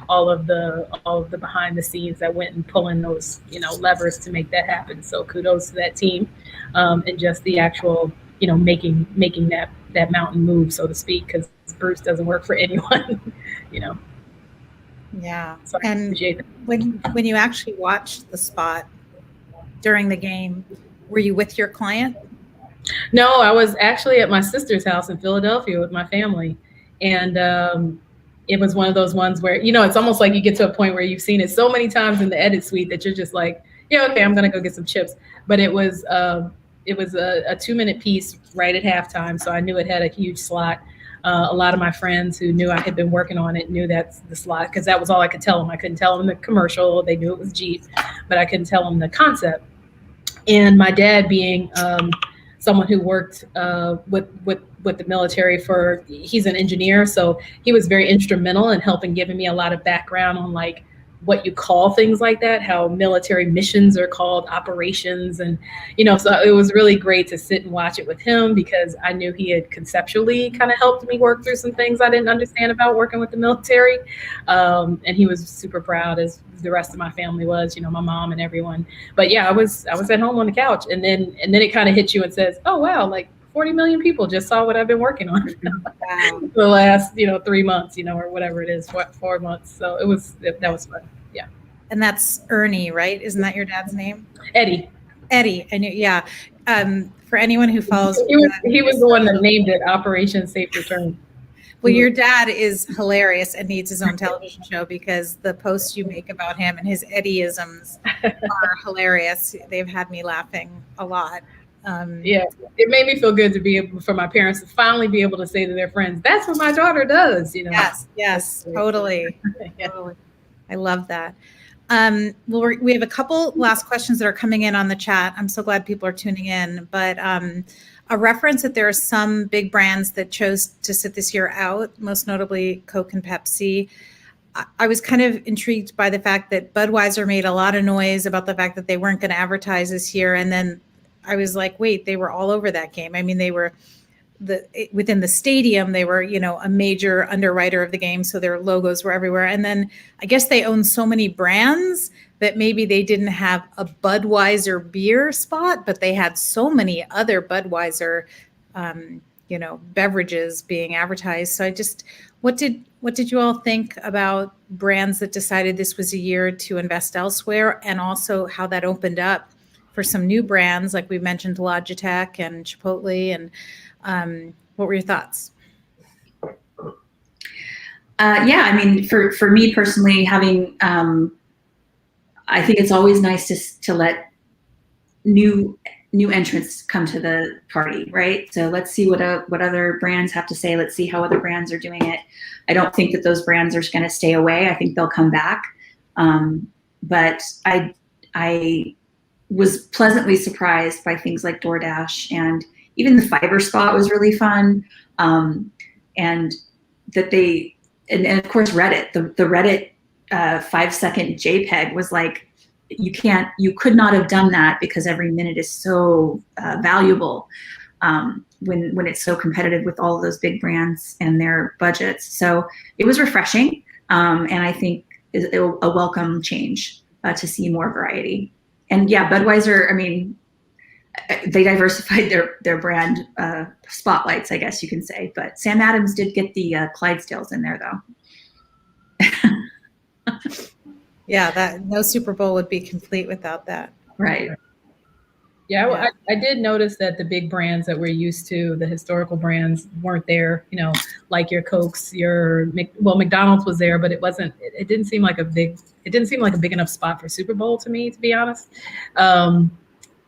S3: all of the behind the scenes that went and pulling those, levers to make that happen. So kudos to that team, and just the actual, making that mountain move, so to speak, because Bruce doesn't work for anyone,
S1: Yeah.
S3: So
S1: and when you actually watched the spot during the game, were you with your client?
S3: No, I was actually at my sister's house in Philadelphia with my family. And it was one of those ones where, it's almost like you get to a point where you've seen it so many times in the edit suite that you're just like, yeah, okay, I'm going to go get some chips. But it was a 2-minute piece right at halftime. So I knew it had a huge slot. A lot of my friends who knew I had been working on it knew that's the slot, because that was all I could tell them. I couldn't tell them the commercial. They knew it was Jeep, but I couldn't tell them the concept. And my dad, being someone who worked with the military he's an engineer, so he was very instrumental in helping giving me a lot of background on like what you call things like that, how military missions are called operations. And, so it was really great to sit and watch it with him, because I knew he had conceptually kind of helped me work through some things I didn't understand about working with the military. And he was super proud, as the rest of my family was, my mom and everyone. But yeah, I was at home on the couch, and then it kind of hits you and says, oh, wow, like 40 million people just saw what I've been working on for the last, 3 months, or whatever it is, 4 months. So that was fun. Yeah.
S1: And that's Ernie, right? Isn't that your dad's name?
S3: Eddie.
S1: I knew. Yeah. For anyone who follows,
S3: he was the one that named it Operation Safe Return.
S1: Well, your dad is hilarious and needs his own television show, because the posts you make about him and his Eddieisms are hilarious. They've had me laughing a lot.
S3: Yeah, it made me feel good to be able, for my parents to finally be able to say to their friends, that's what my daughter does,
S1: Yes, totally.
S3: Yeah.
S1: Totally. I love that. Well, we have a couple last questions that are coming in on the chat. I'm so glad people are tuning in, but a reference that there are some big brands that chose to sit this year out, most notably Coke and Pepsi. I was kind of intrigued by the fact that Budweiser made a lot of noise about the fact that they weren't going to advertise this year. And then I was like, wait, they were all over that game. I mean, they were within the stadium, they were, a major underwriter of the game. So their logos were everywhere. And then I guess they own so many brands that maybe they didn't have a Budweiser beer spot, but they had so many other Budweiser beverages being advertised. So what did you all think about brands that decided this was a year to invest elsewhere, and also how that opened up for some new brands, like we mentioned Logitech and Chipotle, and what were your thoughts?
S4: Yeah, I mean, for me personally, having, I think it's always nice to let new entrants come to the party, right? So let's see what other brands have to say. Let's see how other brands are doing it. I don't think that those brands are going to stay away. I think they'll come back. But I was pleasantly surprised by things like DoorDash, and even the Fiverr spot was really fun. And that and of course Reddit, the Reddit 5-second JPEG was like, you could not have done that, because every minute is so valuable when it's so competitive with all of those big brands and their budgets. So it was refreshing, and I think a welcome change to see more variety. And yeah, Budweiser, I mean, they diversified their brand spotlights, I guess you can say. But Sam Adams did get the Clydesdales in there, though.
S1: Yeah, no Super Bowl would be complete without that.
S4: Right.
S3: Yeah, I did notice that the big brands that we're used to, the historical brands, weren't there. Like your Cokes, McDonald's was there, but it didn't seem like a big enough spot for Super Bowl to me, to be honest.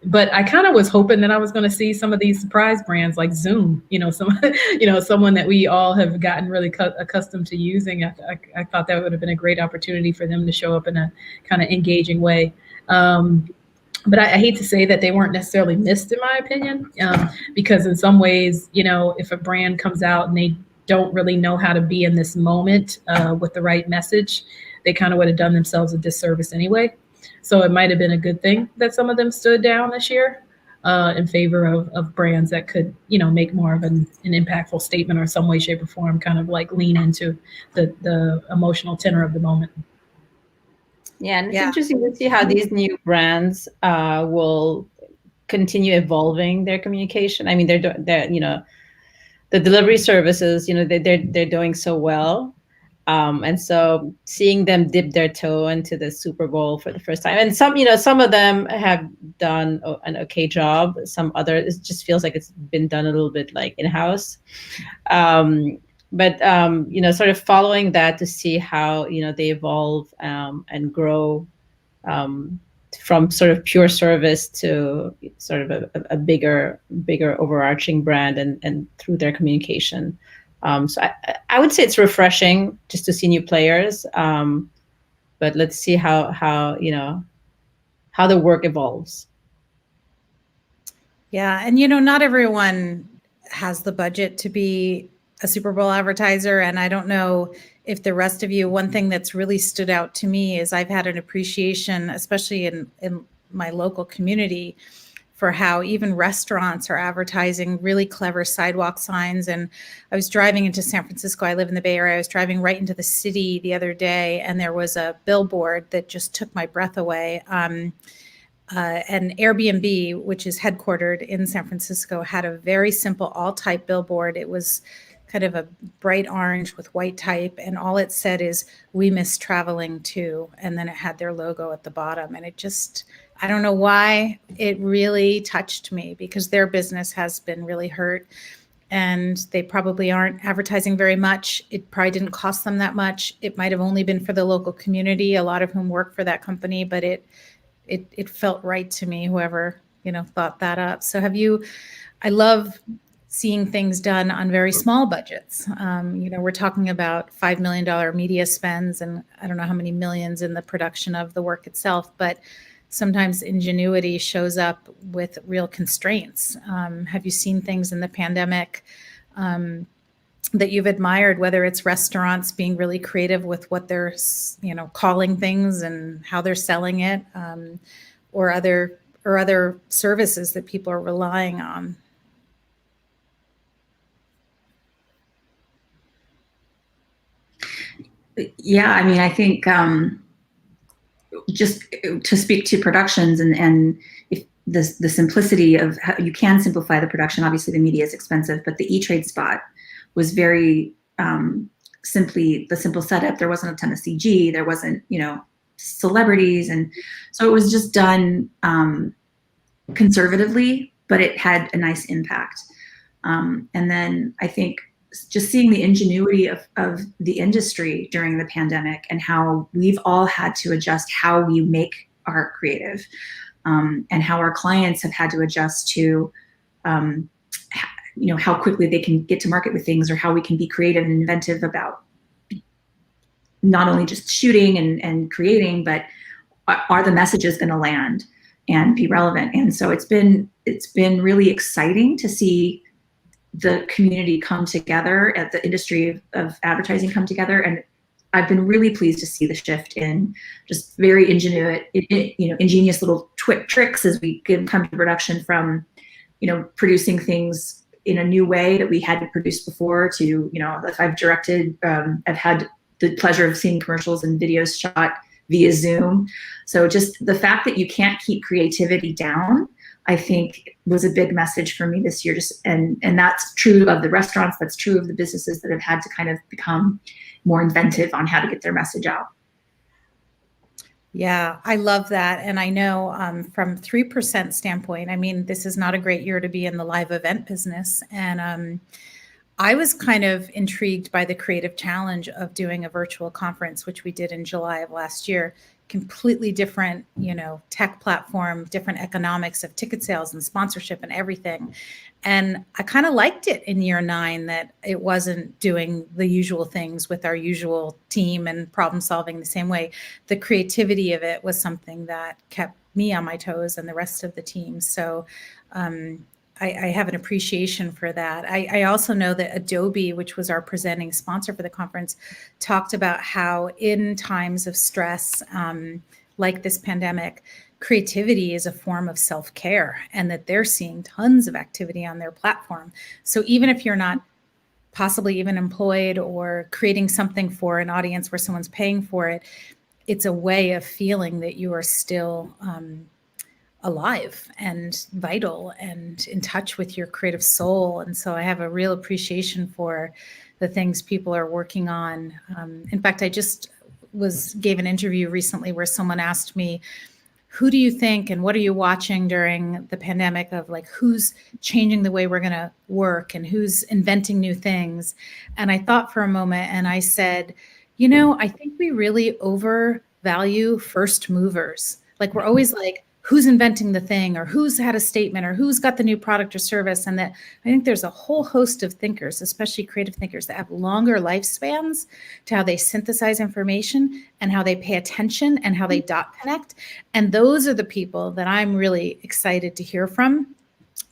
S3: But I kind of was hoping that I was going to see some of these surprise brands like Zoom, someone that we all have gotten really accustomed to using. I thought that would have been a great opportunity for them to show up in a kind of engaging way. But I hate to say that they weren't necessarily missed, in my opinion, because in some ways, if a brand comes out and they don't really know how to be in this moment with the right message, they kind of would have done themselves a disservice anyway. So it might have been a good thing that some of them stood down this year in favor of brands that could, make more of an impactful statement, or some way, shape, or form, kind of like lean into the emotional tenor of the moment.
S2: Yeah, and it's interesting to see how these new brands will continue evolving their communication. I mean, they're the delivery services, they're doing so well. And so seeing them dip their toe into the Super Bowl for the first time, and some of them have done an okay job. Some others, it just feels like it's been done a little bit like in-house. But sort of following that to see how, they evolve and grow from sort of pure service to sort of a bigger overarching brand, and through their communication. So I would say it's refreshing just to see new players, but let's see how the work evolves.
S1: Yeah, and not everyone has the budget to be a Super Bowl advertiser, and I don't know if the rest of you. One thing that's really stood out to me is I've had an appreciation, especially in my local community, for how even restaurants are advertising really clever sidewalk signs. And I was driving into San Francisco. I live in the Bay Area. I was driving right into the city the other day, and there was a billboard that just took my breath away. And Airbnb, which is headquartered in San Francisco, had a very simple all-type billboard. It was kind of a bright orange with white type, and all it said is, "We miss traveling too." And then it had their logo at the bottom, and it just, I don't know why, it really touched me, because their business has been really hurt, and they probably aren't advertising very much. It probably didn't cost them that much. It might have only been for the local community, a lot of whom work for that company, but it felt right to me, whoever, thought that up. So I love seeing things done on very small budgets. We're talking about $5 million media spends, and I don't know how many millions in the production of the work itself, but sometimes ingenuity shows up with real constraints. Have you seen things in the pandemic that you've admired, whether it's restaurants being really creative with what they're, calling things and how they're selling it, or other services that people are relying on?
S4: Yeah, I mean, I think just to speak to productions, and if the simplicity of how you can simplify the production. Obviously, the media is expensive, but the E-Trade spot was very simply the simple setup. There wasn't a ton of CG. There wasn't, celebrities, and so it was just done conservatively, but it had a nice impact. And then I think just seeing the ingenuity of the industry during the pandemic and how we've all had to adjust how we make our creative, and how our clients have had to adjust to, how quickly they can get to market with things, or how we can be creative and inventive about not only just shooting and creating, but are the messages going to land and be relevant? And so it's been really exciting to see the community come together, at the industry of advertising come together. And I've been really pleased to see the shift in just very ingenious little tricks as we come to production, from, producing things in a new way that we hadn't produced before to, if I've directed, I've had the pleasure of seeing commercials and videos shot via Zoom. So just the fact that you can't keep creativity down, I think, was a big message for me this year. And that's true of the restaurants. That's true of the businesses that have had to kind of become more inventive on how to get their message out.
S1: Yeah, I love that. And I know from 3% standpoint, I mean, this is not a great year to be in the live event business. And I was kind of intrigued by the creative challenge of doing a virtual conference, which we did in July of last year. Completely different, tech platform, different economics of ticket sales and sponsorship and everything. And I kind of liked it in year 9 that it wasn't doing the usual things with our usual team and problem solving the same way. The creativity of it was something that kept me on my toes and the rest of the team. So I have an appreciation for that. I also know that Adobe, which was our presenting sponsor for the conference, talked about how in times of stress, like this pandemic, creativity is a form of self-care, and that they're seeing tons of activity on their platform. So even if you're not possibly even employed or creating something for an audience where someone's paying for it, it's a way of feeling that you are still alive and vital and in touch with your creative soul. And so I have a real appreciation for the things people are working on. In fact, I just gave an interview recently where someone asked me, who do you think and what are you watching during the pandemic of like who's changing the way we're going to work and who's inventing new things? And I thought for a moment and I said, I think we really overvalue first movers. Like we're always like, who's inventing the thing or who's had a statement or who's got the new product or service. And that I think there's a whole host of thinkers, especially creative thinkers, that have longer lifespans to how they synthesize information and how they pay attention and how they dot connect. And those are the people that I'm really excited to hear from.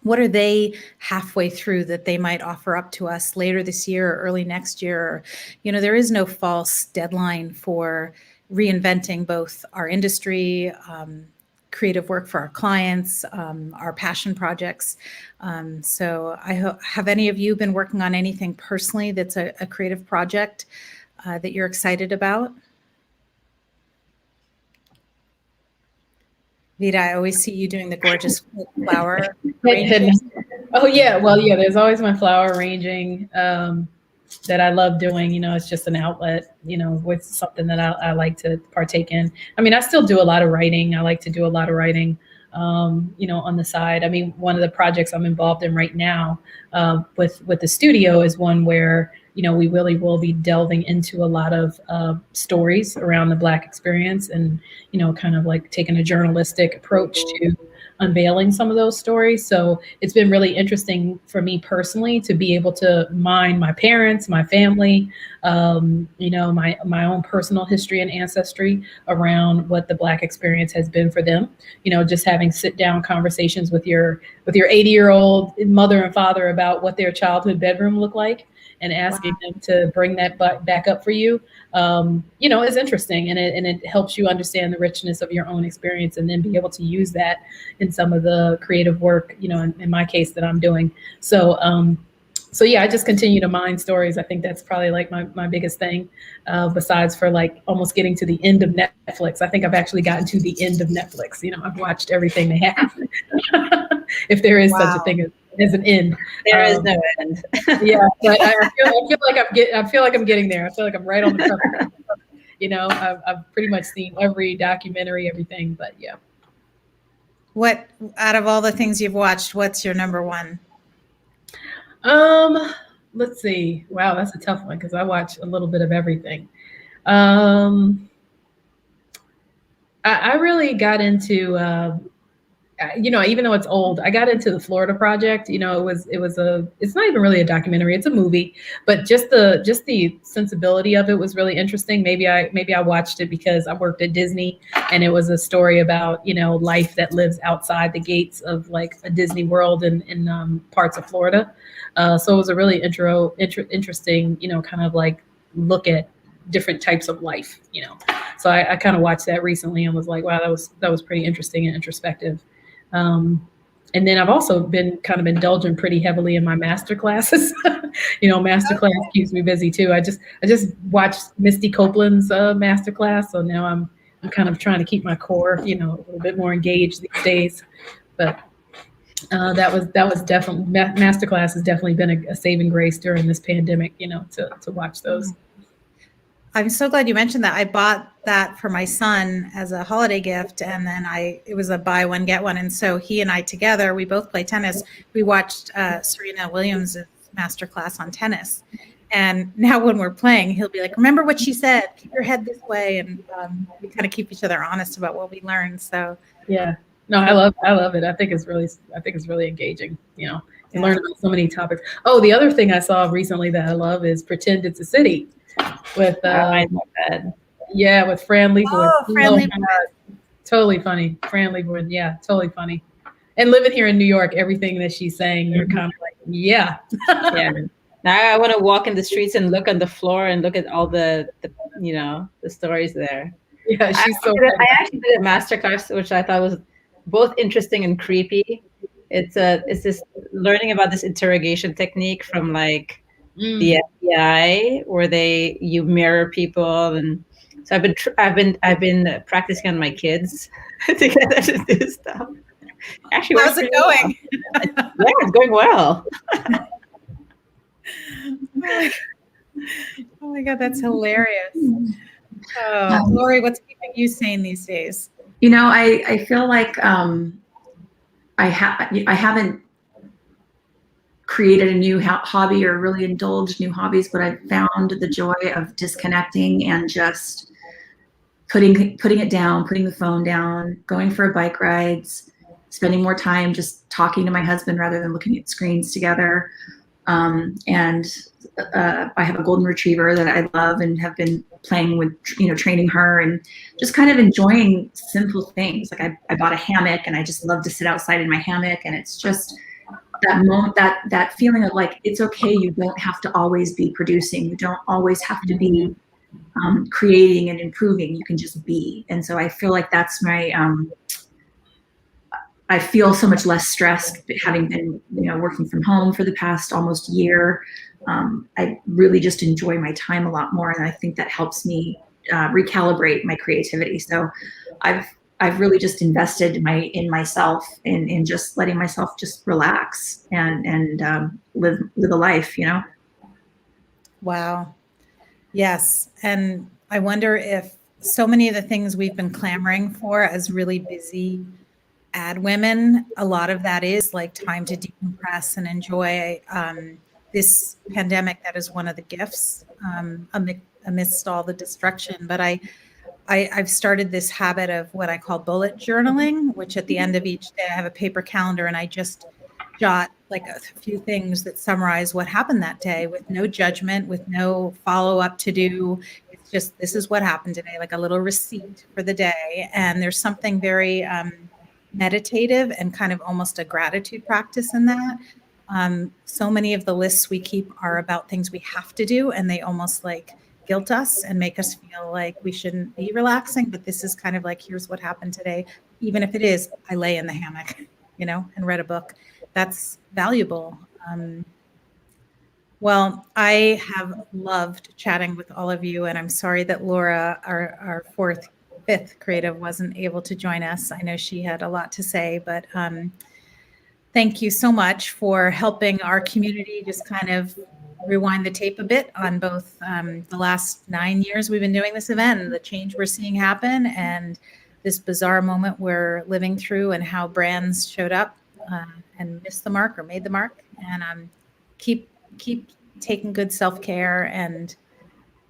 S1: What are they halfway through that they might offer up to us later this year or early next year? There is no false deadline for reinventing both our industry, creative work for our clients, our passion projects. So have any of you been working on anything personally that's a creative project that you're excited about? Vida, I always see you doing the gorgeous flower arranging.
S3: Oh yeah, well yeah, there's always my flower arranging that I love doing. It's just an outlet, with something that I like to partake in. I mean, I still do a lot of writing. I like to do a lot of writing, on the side. I mean, one of the projects I'm involved in right now with the studio is one where, we really will be delving into a lot of stories around the Black experience and, kind of like taking a journalistic approach to unveiling some of those stories. So it's been really interesting for me personally to be able to mine my parents, my family, my own personal history and ancestry around what the Black experience has been for them. Just having sit down conversations with your 80-year-old mother and father about what their childhood bedroom looked like and asking them to bring that back up for you, is interesting. And it helps you understand the richness of your own experience and then be able to use that in some of the creative work, in my case that I'm doing. So So yeah, I just continue to mine stories. I think that's probably like my biggest thing, besides for like almost getting to the end of Netflix. I think I've actually gotten to the end of Netflix. You know, I've watched everything they have, if there is such a thing as an end.
S2: There is no end.
S3: Yeah, but I feel like I'm getting there. I feel like I'm right on the cover. You know, I've pretty much seen every documentary, everything. But yeah.
S1: What out of all the things you've watched, what's your number one?
S3: Let's see. Wow, that's a tough one because I watch a little bit of everything. I really got into, you know, even though it's old, I got into the Florida Project. You know, it's not even really a documentary; it's a movie. But just the sensibility of it was really interesting. Maybe I watched it because I worked at Disney, and it was a story about, you know, life that lives outside the gates of like a Disney World in parts of Florida. So it was a really interesting, you know, kind of like look at different types of life, you know. So I kind of watched that recently and was like, wow, that was pretty interesting and introspective. And then I've also been kind of indulging pretty heavily in my master classes. You know, master class keeps me busy too. I just watched Misty Copeland's master class, so now I'm kind of trying to keep my core, you know, a little bit more engaged these days. But that was definitely, masterclass has definitely been a saving grace during this pandemic, you know, to watch those.
S1: I'm so glad you mentioned that. I bought that for my son as a holiday gift, and then it was a buy one get one, and so he and I together, we both play tennis. We watched Serena Williams' masterclass on tennis, and now when we're playing, he'll be like, "Remember what she said? Keep your head this way," and we kind of keep each other honest about what we learned. So
S3: yeah. No, I love it. I think it's really engaging. You know, you learn about so many topics. Oh, the other thing I saw recently that I love is Pretend It's a City with with Fran Lebowitz.
S1: Oh, Fran Lebowitz.
S3: Totally funny. Fran Lebowitz, yeah, totally funny. And living here in New York, everything that she's saying, you're kind of like, yeah.
S2: Yeah. Now I want to walk in the streets and look on the floor and look at all the you know, the stories there.
S3: Yeah, she's
S2: I actually did a masterclass, which I thought was both interesting and creepy. It's this learning about this interrogation technique from like the FBI, where you mirror people, and so I've been practicing on my kids to get them to do stuff. Actually,
S1: how's it going?
S2: Well. Yeah, it's going well.
S1: Oh my God, that's hilarious. Lori, what's keeping you sane these days?
S4: You know, I feel like I haven't created a new hobby or really indulged new hobbies, but I've found the joy of disconnecting and just putting it down, putting the phone down, going for bike rides, spending more time just talking to my husband rather than looking at screens together. And I have a golden retriever that I love and have been playing with, you know, training her and just kind of enjoying simple things. Like I bought a hammock and I just love to sit outside in my hammock. And it's just that moment, that feeling of like, it's okay. You don't have to always be producing. You don't always have to be creating and improving. You can just be. And so I feel like that's my, I feel so much less stressed having been, you know, working from home for the past almost year. I really just enjoy my time a lot more, and I think that helps me recalibrate my creativity. So I've really just invested in myself in just letting myself just relax and live a life, you know.
S1: Wow. Yes. And I wonder if so many of the things we've been clamoring for as really busy ad women, a lot of that is like time to decompress and enjoy this pandemic. That is one of the gifts amidst all the destruction. But I've started this habit of what I call bullet journaling, which at the end of each day I have a paper calendar and I just jot like a few things that summarize what happened that day with no judgment, with no follow-up to do. It's just, this is what happened today, like a little receipt for the day. And there's something very meditative and kind of almost a gratitude practice in that. So many of the lists we keep are about things we have to do, and they almost like guilt us and make us feel like we shouldn't be relaxing. But this is kind of like, here's what happened today. Even if it is, I lay in the hammock, you know, and read a book. That's valuable. Well, I have loved chatting with all of you, and I'm sorry that Laura, our fifth creative, wasn't able to join us. I know she had a lot to say, but thank you so much for helping our community just kind of rewind the tape a bit on both the last 9 years we've been doing this event and the change we're seeing happen, and this bizarre moment we're living through, and how brands showed up and missed the mark or made the mark. And keep taking good self-care and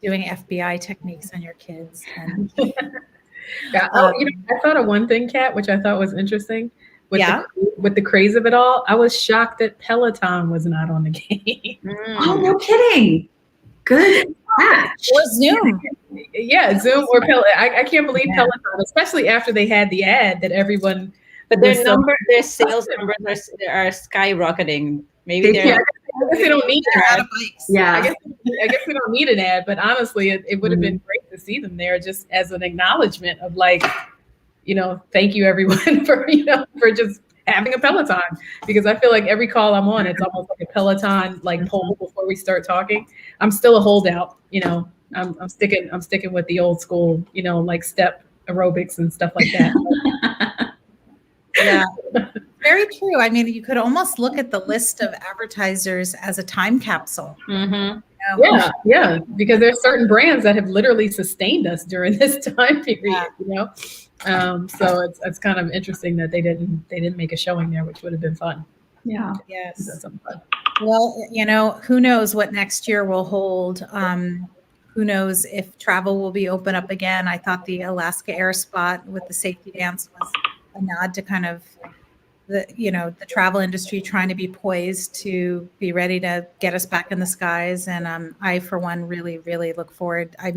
S1: doing FBI techniques on your kids. And
S3: Yeah. I thought of one thing, Kat, which I thought was interesting. With
S1: Yeah.
S3: with the craze of it all, I was shocked that Peloton was not on the game.
S4: Oh, no kidding. Good catch.
S1: or Zoom.
S3: Yeah, Zoom or Peloton. I can't believe Peloton, especially after they had the ad that everyone.
S2: But their sales numbers are skyrocketing. Maybe
S3: I guess they don't need an ad.
S4: Yeah.
S3: I guess we don't need an ad, but honestly, it would have been great to see them there just as an acknowledgement of like, thank you everyone for just having a Peloton, because I feel like every call I'm on, it's almost like a Peloton poll before we start talking. I'm still a holdout, I'm sticking with the old school, like step aerobics and stuff like that.
S1: Yeah, very true. I mean, you could almost look at the list of advertisers as a time capsule.
S2: Mm-hmm.
S3: Yeah, because there's certain brands that have literally sustained us during this time period, so it's kind of interesting that they didn't make a showing there, which would have been fun.
S4: Yeah.
S1: Yes.
S3: That's something fun.
S1: Well, who knows what next year will hold. Who knows if travel will be open up again. I thought the Alaska Air spot with the safety dance was a nod to kind of the travel industry trying to be poised to be ready to get us back in the skies. And I, for one, really, really look forward. I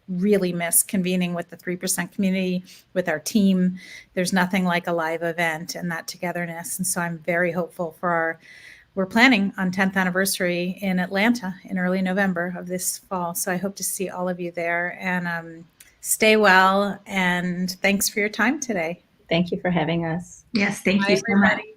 S1: really miss convening with the 3% community, with our team. There's nothing like a live event and that togetherness. And so I'm very hopeful for we're planning on 10th anniversary in Atlanta in early November of this fall. So I hope to see all of you there, and stay well. And thanks for your time today.
S2: Thank you for having us.
S4: Yes, thank
S1: Bye,
S4: you so much.
S1: everybody.